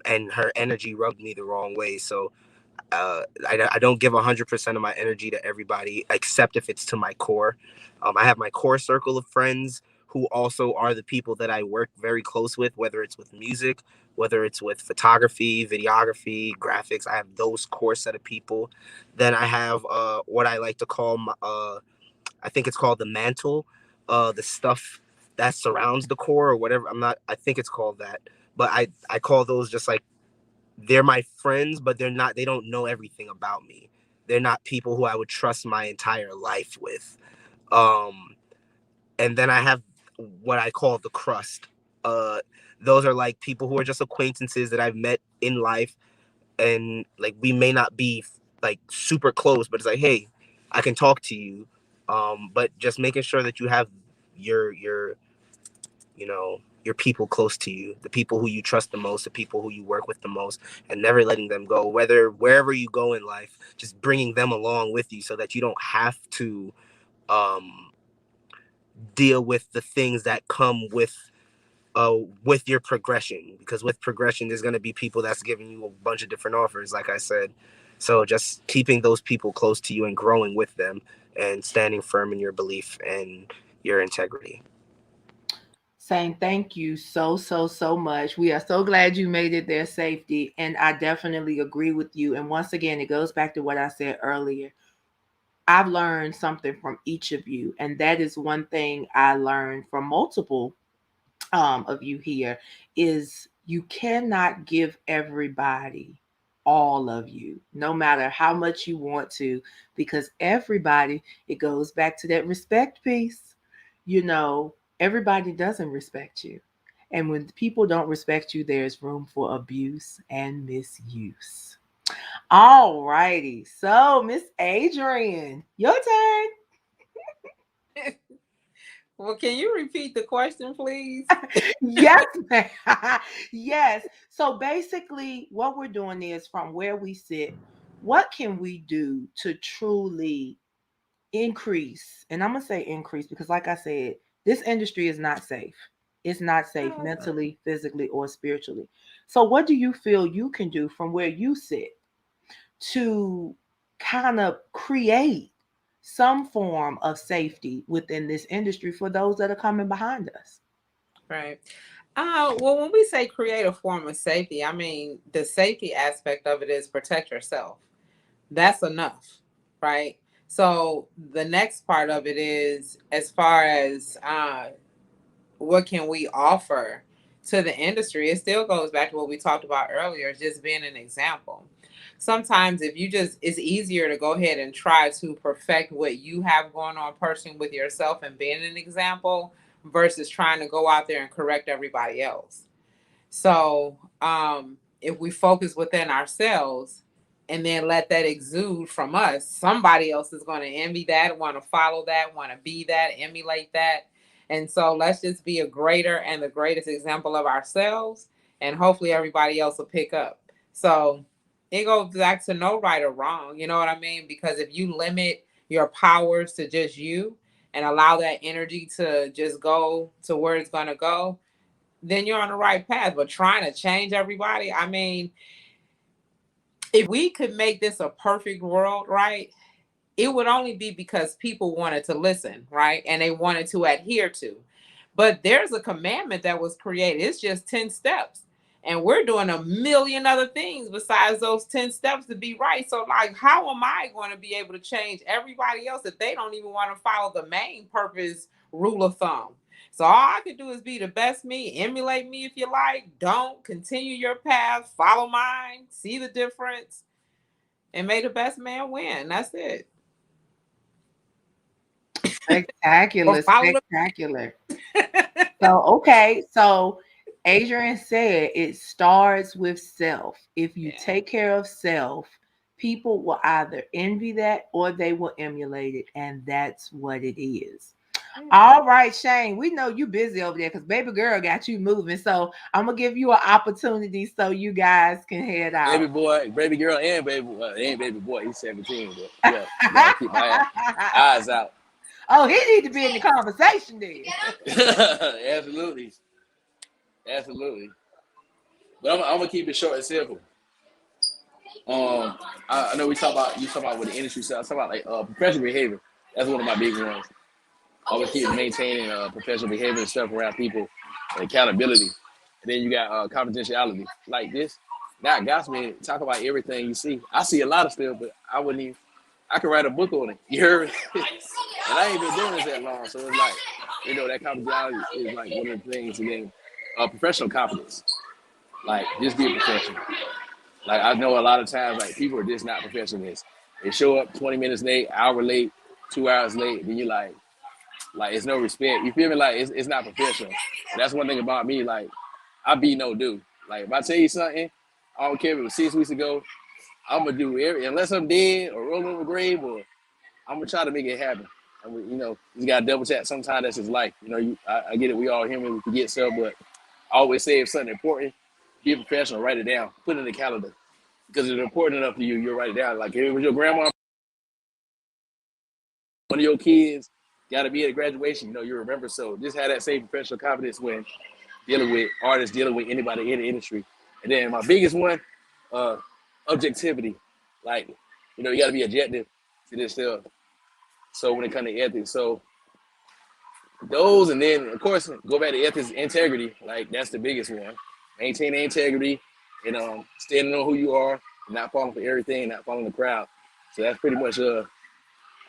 and her energy rubbed me the wrong way. So I don't give 100% of my energy to everybody, except if it's to my core. I have my core circle of friends who also are the people that I work very close with, whether it's with music, whether it's with photography, videography, graphics. I have those core set of people. Then I have what I like to call I think it's called the mantle, the stuff that surrounds the core or whatever. I think it's called that, but I call those just like, they're my friends, but they don't know everything about me. They're not people who I would trust my entire life with. Um, and then I have what I call the crust. Uh, those are like people who are just acquaintances that I've met in life, and, like, we may not be, like, super close, but it's like, hey, I can talk to you. But just making sure that you have your your people close to you, the people who you trust the most, the people who you work with the most, and never letting them go, wherever you go in life, just bringing them along with you so that you don't have to um, deal with the things that come with your progression, because with progression there's going to be people that's giving you a bunch of different offers, like I said. So just keeping those people close to you and growing with them and standing firm in your belief and your integrity. Saying thank you so much. We are so glad you made it there safety. And I definitely agree with you. And once again, it goes back to what I said earlier. I've learned something from each of you. And that is one thing I learned from multiple of you here, is you cannot give everybody all of you, no matter how much you want to, because everybody, it goes back to that respect piece. You know, everybody doesn't respect you. And when people don't respect you, there's room for abuse and misuse. All righty. So, Miss Adrian, your turn. Well, can you repeat the question, please? Yes, ma'am. Yes. So basically, what we're doing is from where we sit, what can we do to truly increase? And I'm going to say increase because, like I said, this industry is not safe. It's not safe mentally, physically, or spiritually. So, what do you feel you can do from where you sit to kind of create some form of safety within this industry for those that are coming behind us? Right. Well, when we say create a form of safety, I mean, the safety aspect of it is protect yourself. That's enough, right? So the next part of it is as far as what can we offer to the industry, it still goes back to what we talked about earlier, just being an example. Sometimes if you just, it's easier to go ahead and try to perfect what you have going on personally with yourself and being an example versus trying to go out there and correct everybody else. So if we focus within ourselves and then let that exude from us, somebody else is going to envy that, want to follow that, want to be that, emulate that. And so let's just be a greater and the greatest example of ourselves, and hopefully everybody else will pick up. So it goes back to no right or wrong, you know what I mean? Because if you limit your powers to just you and allow that energy to just go to where it's going to go, then you're on the right path. But trying to change everybody, I mean, if we could make this a perfect world, right, it would only be because people wanted to listen, right? And they wanted to adhere to. But there's a commandment that was created. It's just 10 steps. And we're doing a million other things besides those 10 steps to be right. So, like, how am I going to be able to change everybody else if they don't even want to follow the main purpose rule of thumb? So all I could do is be the best me, emulate me if you like. Don't continue your path, follow mine, see the difference, and may the best man win. That's it. Spectacular, spectacular. So, okay, so Adrian said it starts with self. If you take care of self, people will either envy that or they will emulate it, and that's what it is. All right, Shane, we know you busy over there because baby girl got you moving. So I'm gonna give you an opportunity so you guys can head out. Baby boy, baby girl, and baby boy. Ain't baby boy. He's 17, but yeah, gotta keep my eyes out. Oh, he need to be in the conversation then. Absolutely, absolutely. But I'm gonna keep it short and simple. I know you talk about with the industry stuff. I talk about like professional behavior. That's one of my big ones. Always keep maintaining professional behavior and stuff around people, and accountability. And then you got confidentiality like this. That got me talk about everything you see. I see a lot of stuff, but I wouldn't even. I could write a book on it. You heard me? And I ain't been doing this that long, so it's like, that confidentiality is like one of the things. And then professional confidence, like just be a professional. Like I know a lot of times, like people are just not professionals. They show up 20 minutes late, hour late, 2 hours late, then you're like it's no respect. You feel me? Like it's not professional. And that's one thing about me. Like I be no dude. Like if I tell you something, I don't care if it was 6 weeks ago. I'm gonna do unless I'm dead or rolling in the grave, or I'm gonna try to make it happen. You gotta double check. Sometimes that's his life. I get it. We all human. We forget stuff, but I always say if something important, be a professional. Write it down. Put it in the calendar because it's important enough to you. You'll write it down. Like if it was your grandma, one of your kids got to be at a graduation. You remember. So just have that same professional confidence when dealing with artists, dealing with anybody in the industry. And then my biggest one, objectivity. Like, you got to be objective to this stuff. So when it comes to ethics, so those, and then of course go back to ethics, integrity. Like that's the biggest one. Maintain integrity and standing on who you are, and not falling for everything, not following the crowd. So that's pretty much I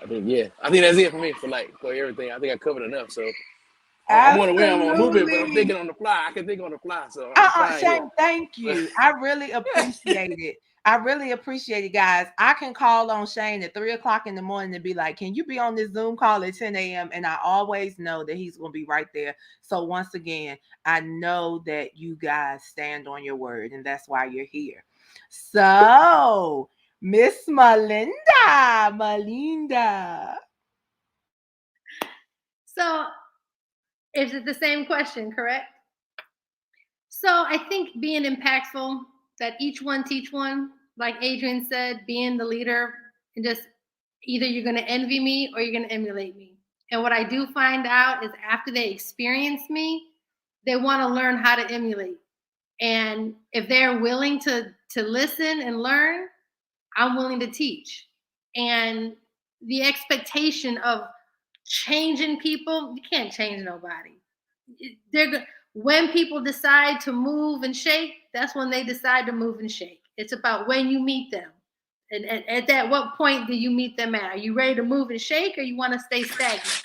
think that's it for me for everything. I think I covered enough. So I'm on the way, I'm on moving, but I'm thinking on the fly. I can think on the fly. So I'm fine Shane, here. thank you. I really appreciate it. I really appreciate it, guys. I can call on Shane at 3 o'clock in the morning and be like, can you be on this Zoom call at 10 a.m.? And I always know that he's going to be right there. So once again, I know that you guys stand on your word, and that's why you're here. So, Miss Melinda. So, is it the same question, correct? So I think being impactful, that each one teach one, like Adrian said, being the leader, and just either you're going to envy me or you're going to emulate me. And what I do find out is after they experience me, they want to learn how to emulate. And if they're willing to listen and learn, I'm willing to teach. And the expectation of changing people, you can't change nobody. They're when people decide to move and shake, that's when they decide to move and shake. It's about when you meet them. And at that, what point do you meet them at? Are you ready to move and shake, or you want to stay stagnant?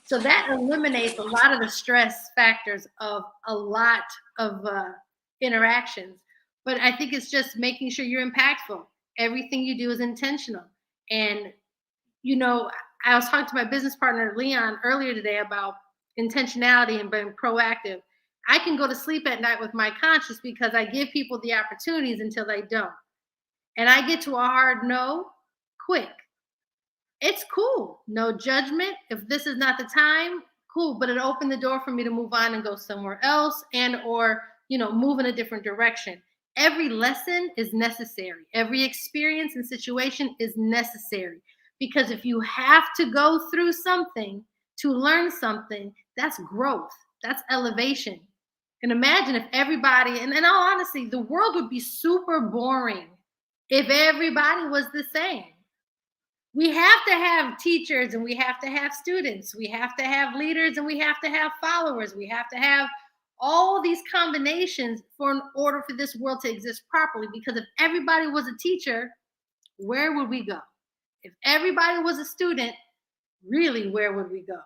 So that eliminates a lot of the stress factors of a lot of interactions. But I think it's just making sure you're impactful. Everything you do is intentional. And, you know, I was talking to my business partner, Leon, earlier today about intentionality and being proactive. I can go to sleep at night with my conscience because I give people the opportunities until they don't. And I get to a hard no quick. It's cool. No judgment. If this is not the time, cool. But it opened the door for me to move on and go somewhere else and or, you know, move in a different direction. Every lesson is necessary. Every experience and situation is necessary. Because if you have to go through something to learn something, that's growth. That's elevation. And imagine if everybody, and in all honesty, the world would be super boring if everybody was the same. We have to have teachers and we have to have students. We have to have leaders and we have to have followers. We have to have all these combinations in order for this world to exist properly. Because if everybody was a teacher, where would we go? If everybody was a student, really, where would we go?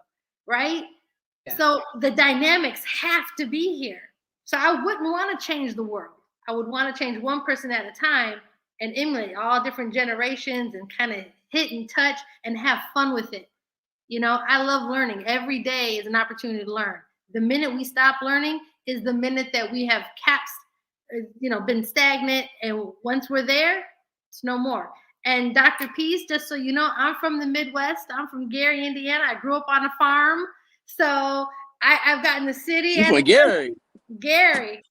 Right? Yeah. So the dynamics have to be here. So I wouldn't want to change the world. I would want to change one person at a time and emulate all different generations and kind of hit and touch and have fun with it. You know, I love learning. Every day is an opportunity to learn. The minute we stop learning is the minute that we have been stagnant. And once we're there, it's no more. And Dr. Peace, just so you know, I'm from the Midwest. I'm from Gary, Indiana. I grew up on a farm. So I've gotten the city. You from Gary? Gary.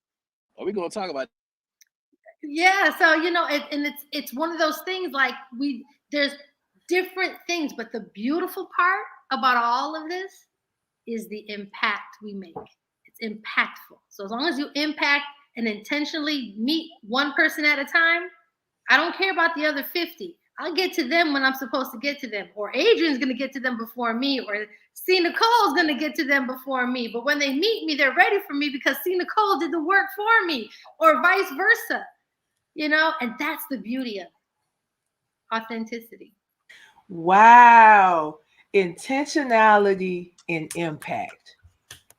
Are we going to talk about? Yeah. So, you know, it's one of those things like there's different things, but the beautiful part about all of this is the impact we make. It's impactful. So as long as you impact and intentionally meet one person at a time, I don't care about the other 50. I'll get to them when I'm supposed to get to them. Or Adrian's going to get to them before me. Or C. Nicole's going to get to them before me. But when they meet me, they're ready for me because C. Nicole did the work for me. Or vice versa. You know, and that's the beauty of it. Authenticity. Wow. Intentionality and impact.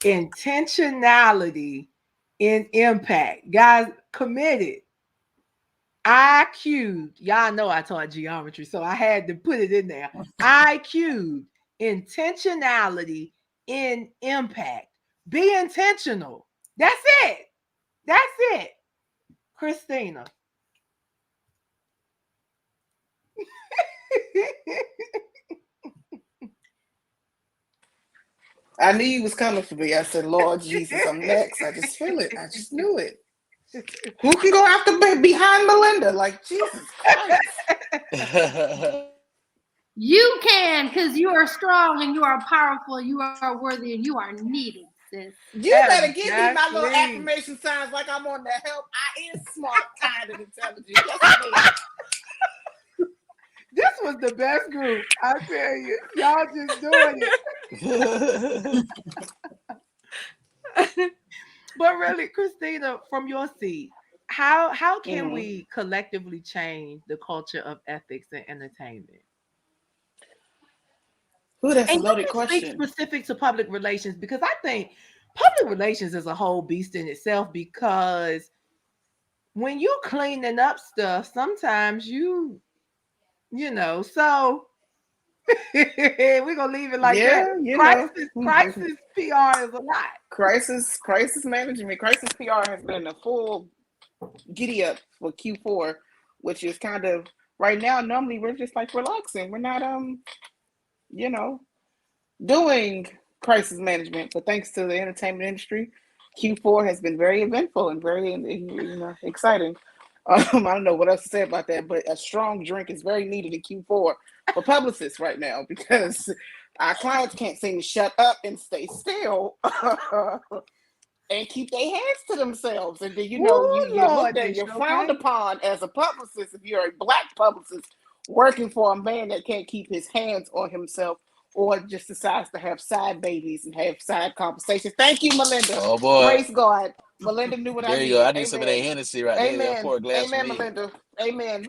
Intentionality and impact. Guys, committed. IQ. Y'all know I taught geometry, so I had to put it in there. IQ. Intentionality in impact. Be intentional. That's it. That's it. Christina. I knew you was coming for me. I said, Lord Jesus, I'm next. I just feel it. I just knew it. Who can go after behind Melinda? Like, Jesus Christ. You can, because you are strong and you are powerful, you are worthy, and you are needed, sis. You better give me my little affirmation signs like I'm on the help. I is smart, kind, and intelligent. Yes, this was the best group. I tell you. Y'all just doing it. But really, Christina, from your seat, how can we collectively change the culture of ethics and entertainment? Ooh, that's and a loaded you can question. Speak specific to public relations, because I think public relations is a whole beast in itself, because when you cleaning up stuff, sometimes so we're gonna leave it like that. Yeah, Crisis PR is a lot. crisis management, crisis PR has been a full giddy up for Q4, which is kind of right now. Normally, we're just like relaxing. We're not you know, doing crisis management, but thanks to the entertainment industry, Q4 has been very eventful and very exciting. I don't know what else to say about that, but a strong drink is very needed in Q4 for publicists right now because our clients can't seem to shut up and stay still and keep their hands to themselves. And then you're looked Lord, at, you're frowned upon as a publicist if you're a black publicist working for a man that can't keep his hands on himself or just decides to have side babies and have side conversations. Thank you, Melinda. Oh boy. Praise God. Melinda knew what I There needed. you go. I need Amen. some of that Hennessy right there. Amen. Pour a glass Amen, for me. Melinda. Amen.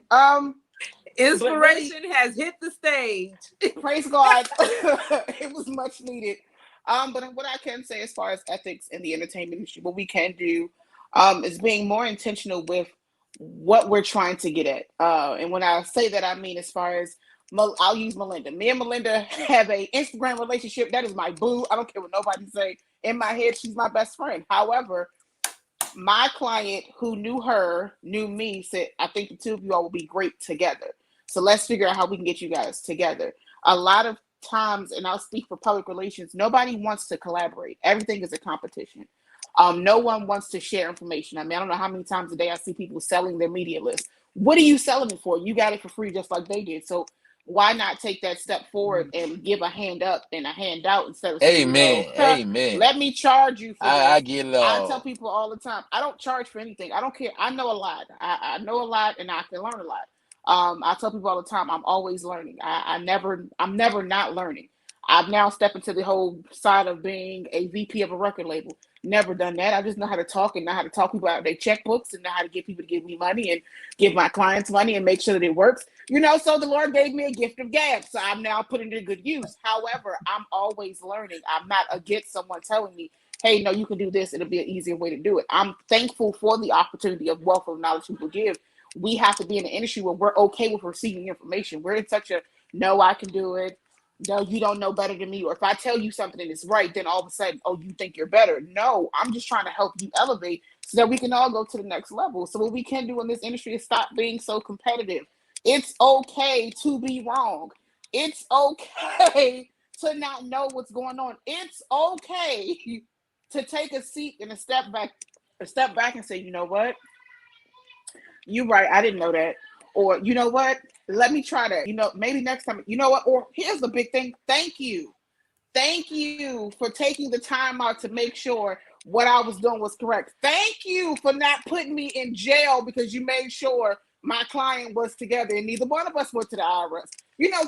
Inspiration has hit the stage. Praise God. It was much needed. But what I can say as far as ethics in the entertainment industry, what we can do is being more intentional with what we're trying to get at. And when I say that, I mean as far as I'll use Melinda. Me and Melinda have an Instagram relationship. That is my boo. I don't care what nobody say. In my head, she's my best friend. However, my client who knew her, knew me, said, I think the two of you all will be great together. So let's figure out how we can get you guys together. A lot of times, and I'll speak for public relations, nobody wants to collaborate. Everything is a competition. No one wants to share information. I mean, I don't know how many times a day I see people selling their media list. What are you selling it for? You got it for free just like they did. So why not take that step forward and give a hand up and a handout instead of saying, Amen. Let me charge you for this. I get it all. I tell people all the time, I don't charge for anything. I don't care. I know a lot. I know a lot and I can learn a lot. I tell people all the time, I'm always learning. I'm never not learning. I've now stepped into the whole side of being a VP of a record label. Never done that. I just know how to talk and know how to talk people out of their checkbooks and know how to get people to give me money and give my clients money and make sure that it works. So the Lord gave me a gift of gab. So I'm now putting it to good use. However, I'm always learning. I'm not against someone telling me, hey, no, you can do this. It'll be an easier way to do it. I'm thankful for the opportunity of wealth of knowledge people give. We have to be in an industry where we're okay with receiving information. We're in such a, no, I can do it. No, you don't know better than me. Or if I tell you something and it's right, then all of a sudden, oh, you think you're better. No, I'm just trying to help you elevate so that we can all go to the next level. So what we can do in this industry is stop being so competitive. It's okay to be wrong. It's okay to not know what's going on. It's okay to take a seat and a step back and say, you know what? You're right. I didn't know that. Or, you know what? Let me try that. Maybe next time, you know what? Or here's the big thing. Thank you. Thank you for taking the time out to make sure what I was doing was correct. Thank you for not putting me in jail because you made sure my client was together and neither one of us went to the IRS.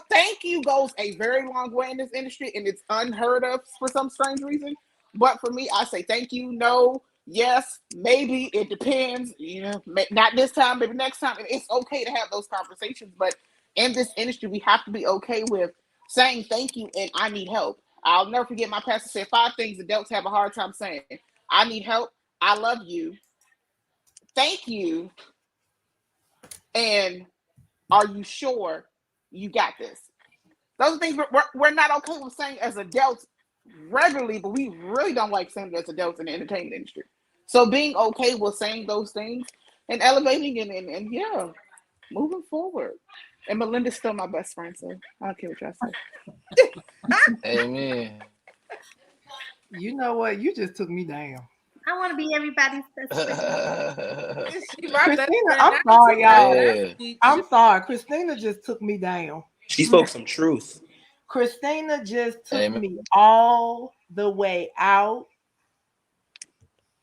Thank you goes a very long way in this industry and it's unheard of for some strange reason. But for me, I say thank you. No, yes, maybe, it depends. Not this time, maybe next time. And it's okay to have those conversations. But in this industry, we have to be okay with saying thank you and I need help. I'll never forget my pastor said 5 things adults have a hard time saying. I need help. I love you. Thank you. And are you sure you got this? Those are things we're not okay with saying as adults regularly, but we really don't like saying as adults in the entertainment industry. So being okay with saying those things and elevating and yeah, moving forward. And Melinda's still my best friend, so I don't care what y'all say. Amen. You know what? You just took me down. I want to be everybody's best friend. Christina, I'm sorry, y'all. Yeah. I'm sorry. Christina just took me down. She spoke some truth. Christina just took Amen. me all the way out.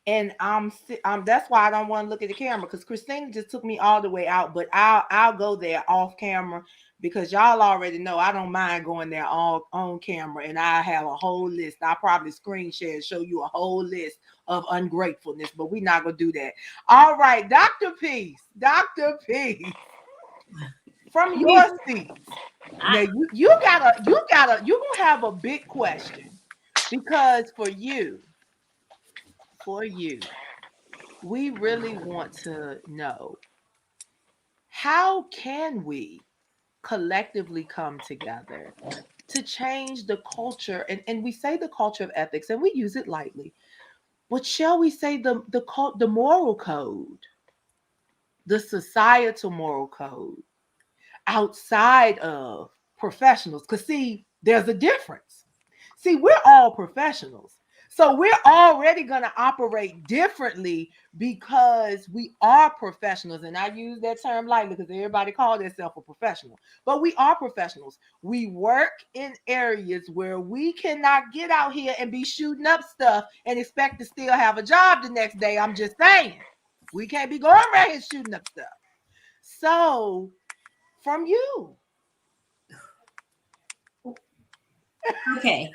And that's why I don't want to look at the camera because Christina just took me all the way out. But I'll go there off camera because y'all already know I don't mind going there all on camera. And I have a whole list. I'll probably screen share and show you a whole list of ungratefulness, but we're not gonna do that. All right, Dr. Peace, from your seat. Now you're gonna have a big question because for you, we really want to know, how can we collectively come together to change the culture? And we say the culture of ethics and we use it lightly, but shall we say the moral code, the societal moral code outside of professionals? Because see, there's a difference. See, we're all professionals. So we're already going to operate differently because we are professionals. And I use that term lightly because everybody calls themselves a professional. But we are professionals. We work in areas where we cannot get out here and be shooting up stuff and expect to still have a job the next day. I'm just saying. We can't be going around here shooting up stuff. So, from you. Okay.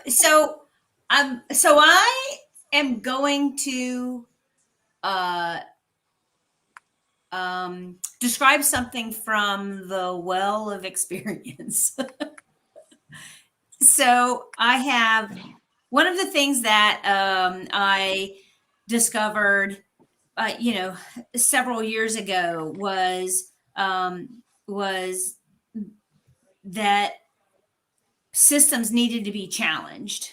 So I am going to uh, describe something from the well of experience. So I have one of the things that I discovered, several years ago was that systems needed to be challenged,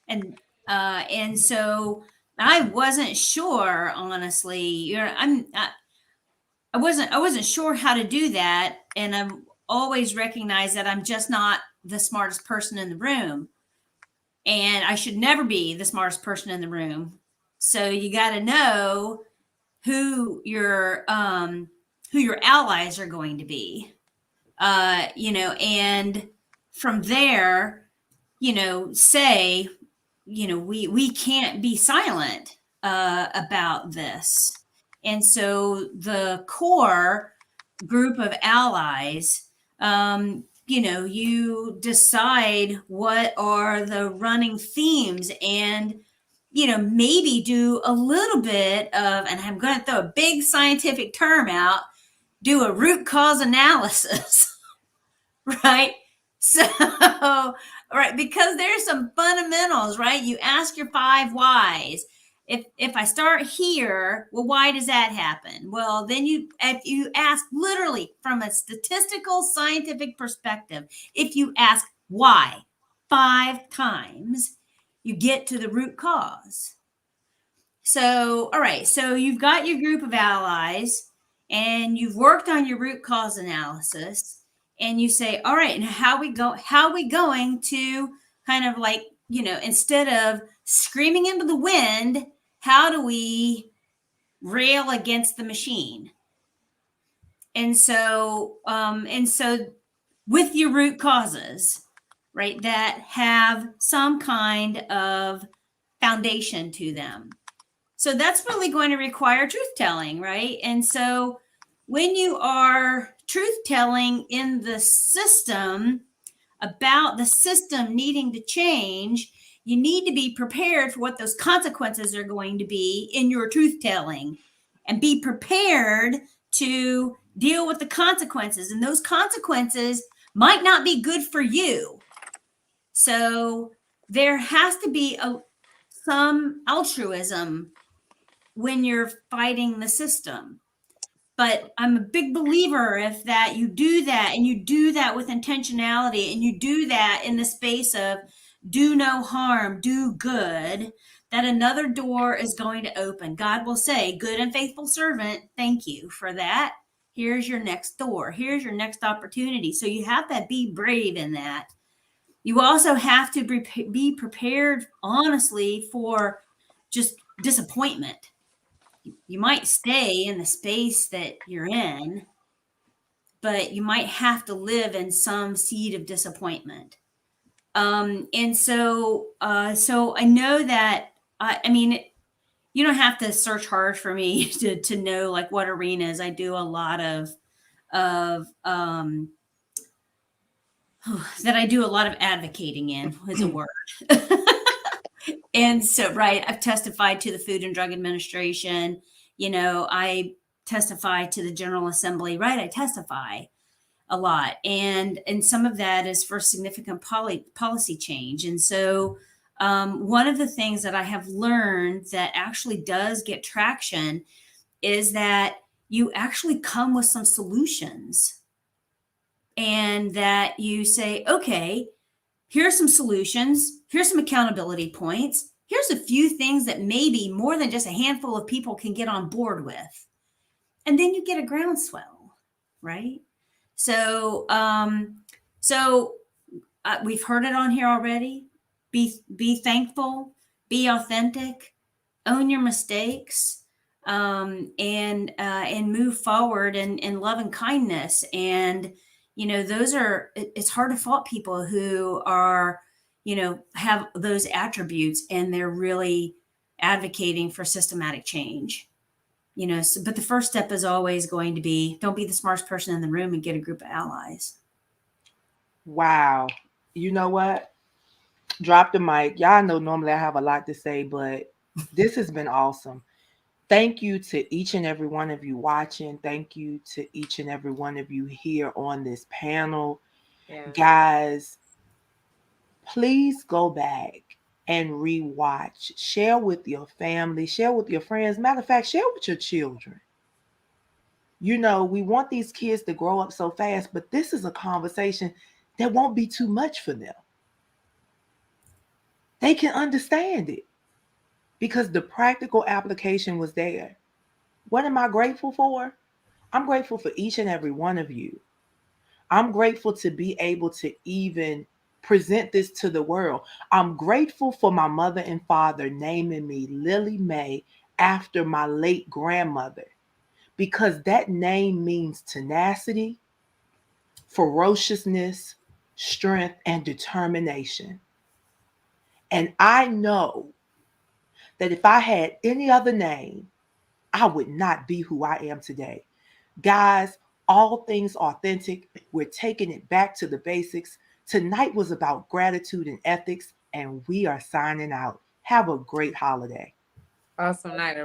and so I wasn't sure, honestly. I wasn't sure how to do that, and I'm always recognized that I'm just not the smartest person in the room, and I should never be the smartest person in the room. So you got to know who your allies are going to be, and from there, say, we can't be silent about this. And so the core group of allies, you decide what are the running themes, and maybe do a little bit of, and I'm going to throw a big scientific term out, do a root cause analysis. Right? So, right, because there's some fundamentals, right? You ask your 5 whys. If I start here, well, why does that happen? Well, then if you ask literally from a statistical scientific perspective, if you ask why 5 times, you get to the root cause. So, all right, so you've got your group of allies and you've worked on your root cause analysis, and you say, all right, and how are we going to kind of like, instead of screaming into the wind, how do we rail against the machine? And so with your root causes, right, that have some kind of foundation to them. So that's really going to require truth telling, right? And so when you are truth telling in the system about the system needing to change, you need to be prepared for what those consequences are going to be in your truth telling, and be prepared to deal with the consequences. And those consequences might not be good for you. So there has to be some altruism when you're fighting the system. But I'm a big believer if that you do that, and you do that with intentionality, and you do that in the space of do no harm, do good, that another door is going to open. God will say, good and faithful servant, thank you for that. Here's your next door. Here's your next opportunity. So you have to be brave in that. You also have to be prepared, honestly, for just disappointment. You might stay in the space that you're in, but you might have to live in some seed of disappointment. And so I know that, I mean, you don't have to search hard for me to know like what arenas I do a lot of that I do a lot of advocating in, is a word. And so, right, I've testified to the Food and Drug Administration. I testify to the General Assembly, right? I testify a lot. And some of that is for significant policy change. And so one of the things that I have learned that actually does get traction is that you actually come with some solutions, and that you say, okay, here's some solutions, here's some accountability points, here's a few things that maybe more than just a handful of people can get on board with. And then you get a groundswell, right? So, we've heard it on here already. Be thankful, be authentic, own your mistakes, and move forward in love and kindness. And those are, it's hard to fault people who are, have those attributes and they're really advocating for systematic change. But the first step is always going to be, don't be the smartest person in the room, and get a group of allies. Wow. You know what? Drop the mic. Y'all know normally I have a lot to say, but this has been awesome. Thank you to each and every one of you watching. Thank you to each and every one of you here on this panel. Yeah. Guys, please go back and rewatch. Share with your family, share with your friends. Matter of fact, share with your children. We want these kids to grow up so fast, but this is a conversation that won't be too much for them. They can understand it because the practical application was there. What am I grateful for? I'm grateful for each and every one of you. I'm grateful to be able to even present this to the world. I'm grateful for my mother and father naming me Lily Mae after my late grandmother, because that name means tenacity, ferociousness, strength, and determination. And I know that if I had any other name, I would not be who I am today. Guys, all things authentic. We're taking it back to the basics. Tonight was about gratitude and ethics, and we are signing out. Have a great holiday. Awesome night,